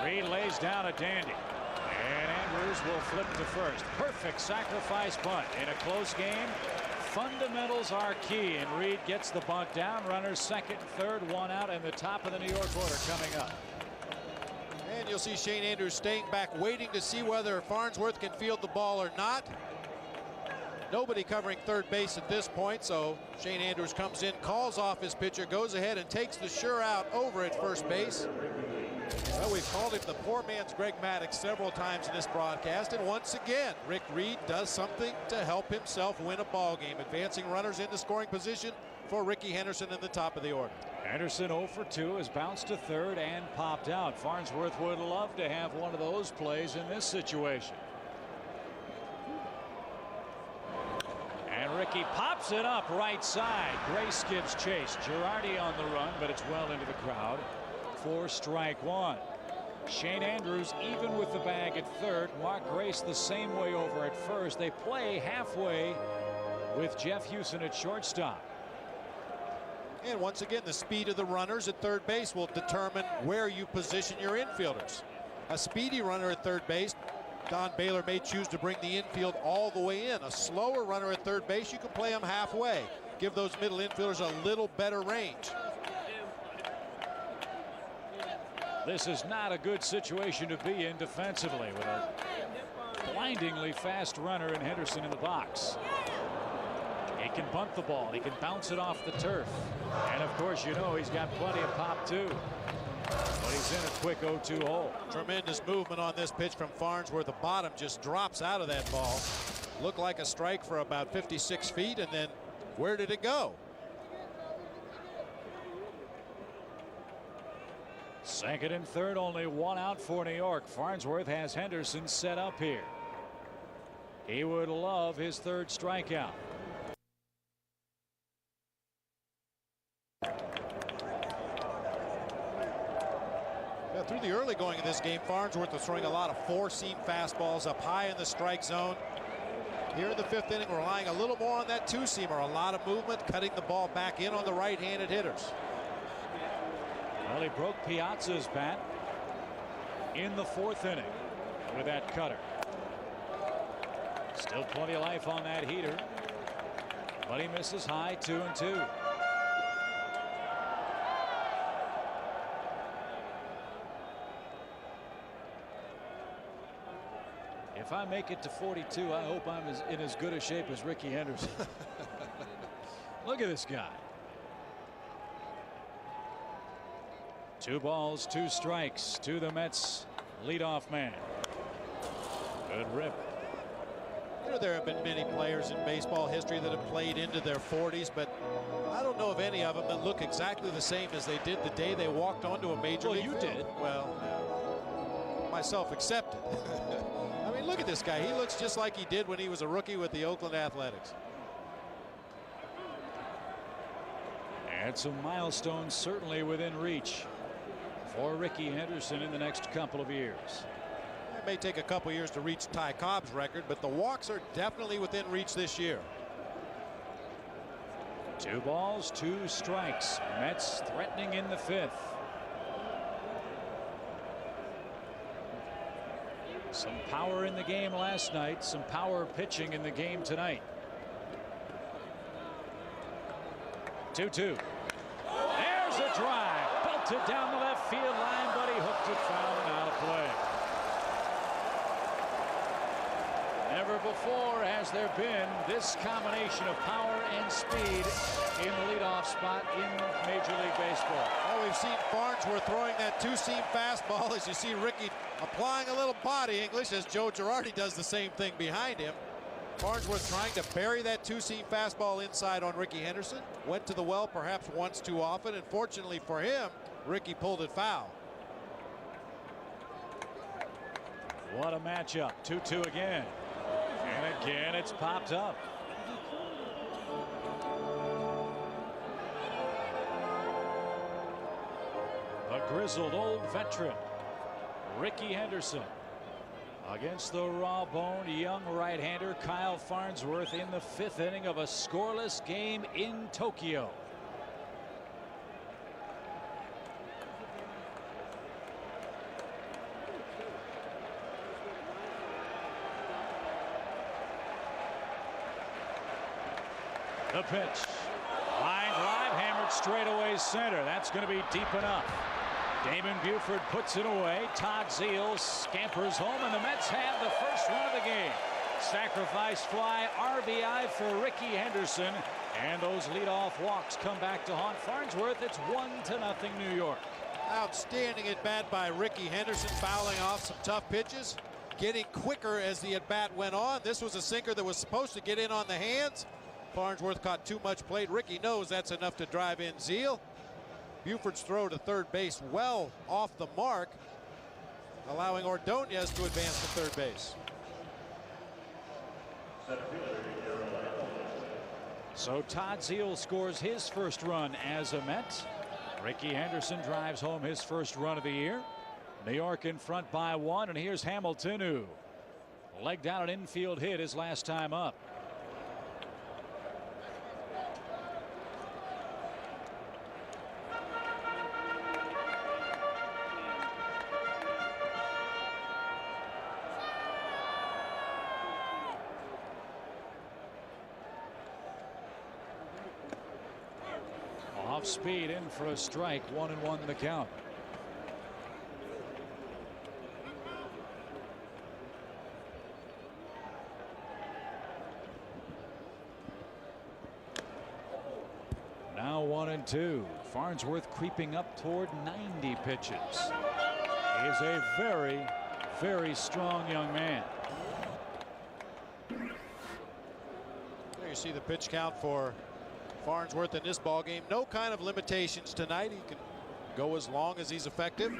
Reed lays down a dandy, and Andrews will flip to 1st. Perfect sacrifice bunt in a close game. fundamentals are key, and Reed gets the bunt down. Runners second and third, one out, and the top of the New York order coming up. And you'll see Shane Andrews staying back, waiting to see whether Farnsworth can field the ball or not. Nobody covering third base at this point, so Shane Andrews comes in, calls off his pitcher, goes ahead and takes the sure out over at first base. Well, we've called him the poor man's Greg Maddux several times in this broadcast, and once again, Rick Reed does something to help himself win a ball game, advancing runners into scoring position for Rickey Henderson in the top of the order. Henderson 0 for 2 has bounced to third and popped out. Farnsworth would love to have one of those plays in this situation. And Rickey pops it up right side. Grace gives chase. Girardi on the run, but it's well into the crowd for strike one. Shane Andrews even with the bag at third. Mark Grace the same way over at first. They play halfway with Jeff Hewson at shortstop. And once again, the speed of the runners at third base will determine where you position your infielders. A speedy runner at third base, Don Baylor may choose to bring the infield all the way in. A slower runner at third base, you can play them halfway. Give those middle infielders a little better range. This is not a good situation to be in defensively with a blindingly fast runner in Henderson in the box. He can bunt the ball. He can bounce it off the turf. And of course, you know, he's got plenty of pop too. But he's in a quick 0-2 hole. Tremendous movement on this pitch from Farnsworth. The bottom just drops out of that ball. Looked like a strike for about 56 feet, and then where did it go? Second and third, only one out for New York. Farnsworth has Henderson set up here. He would love his third strikeout. Through the early going of this game, Farnsworth was throwing a lot of four-seam fastballs up high in the strike zone. Here in the fifth inning, relying a little more on that two-seamer. A lot of movement, cutting the ball back in on the right-handed hitters. Well, he broke Piazza's bat in the fourth inning with that cutter. Still plenty of life on that heater, but he misses high. 2-2. If I make it to 42, I hope I'm in as good a shape as Rickey Henderson. Look at this guy. 2 balls, 2 strikes to the Mets leadoff man. Good rip. You know, there have been many players in baseball history that have played into their 40s, but I don't know of any of them that look exactly the same as they did the day they walked onto a major league field. Well, you did. Well, myself accepted. I mean, look at this guy. He looks just like he did when he was a rookie with the Oakland Athletics. And some milestones certainly within reach for Rickey Henderson in the next couple of years. It may take a couple years to reach Ty Cobb's record, but the walks are definitely within reach this year. 2 balls, 2 strikes. Mets threatening in the fifth. Some power in the game last night, some power pitching in the game tonight. 2-2. There's a drive. Belted down the left field line, but he hooked it foul and out of play. Never before has there been this combination of power and speed in the leadoff spot in Major League Baseball. Well, we've seen Farnsworth throwing that two-seam fastball as you see Rickey applying a little body English as Joe Girardi does the same thing behind him. Farnsworth trying to bury that two-seam fastball inside on Rickey Henderson. Went to the well perhaps once too often, and fortunately for him, Rickey pulled it foul. What a matchup. 2-2 again. And again it's popped up. A grizzled old veteran, Rickey Henderson, against the raw-boned young right-hander Kyle Farnsworth in the fifth inning of a scoreless game in Tokyo. The pitch. Line drive, hammered straightaway center. That's going to be deep enough. Damon Buford puts it away. Todd Zeile scampers home, and the Mets have the first run of the game. Sacrifice fly, RBI for Rickey Henderson, and those leadoff walks come back to haunt Farnsworth. It's 1-0 New York. Outstanding at bat by Rickey Henderson, fouling off some tough pitches, getting quicker as the at bat went on. This was a sinker that was supposed to get in on the hands. Farnsworth caught too much plate. Rickey knows that's enough to drive in Zeile. Buford's throw to third base well off the mark, allowing Ordonez to advance to third base. So Todd Zeile scores his first run as a Met. Rickey Henderson drives home his first run of the year. New York in front by 1, and here's Hamilton, who legged out an infield hit his last time up. Off speed, in for a strike. 1-1 the count. Now 1-2. Farnsworth creeping up toward 90 pitches. He is a very, very strong young man. There you see the pitch count for Farnsworth in this ball game. No kind of limitations tonight. He can go as long as he's effective.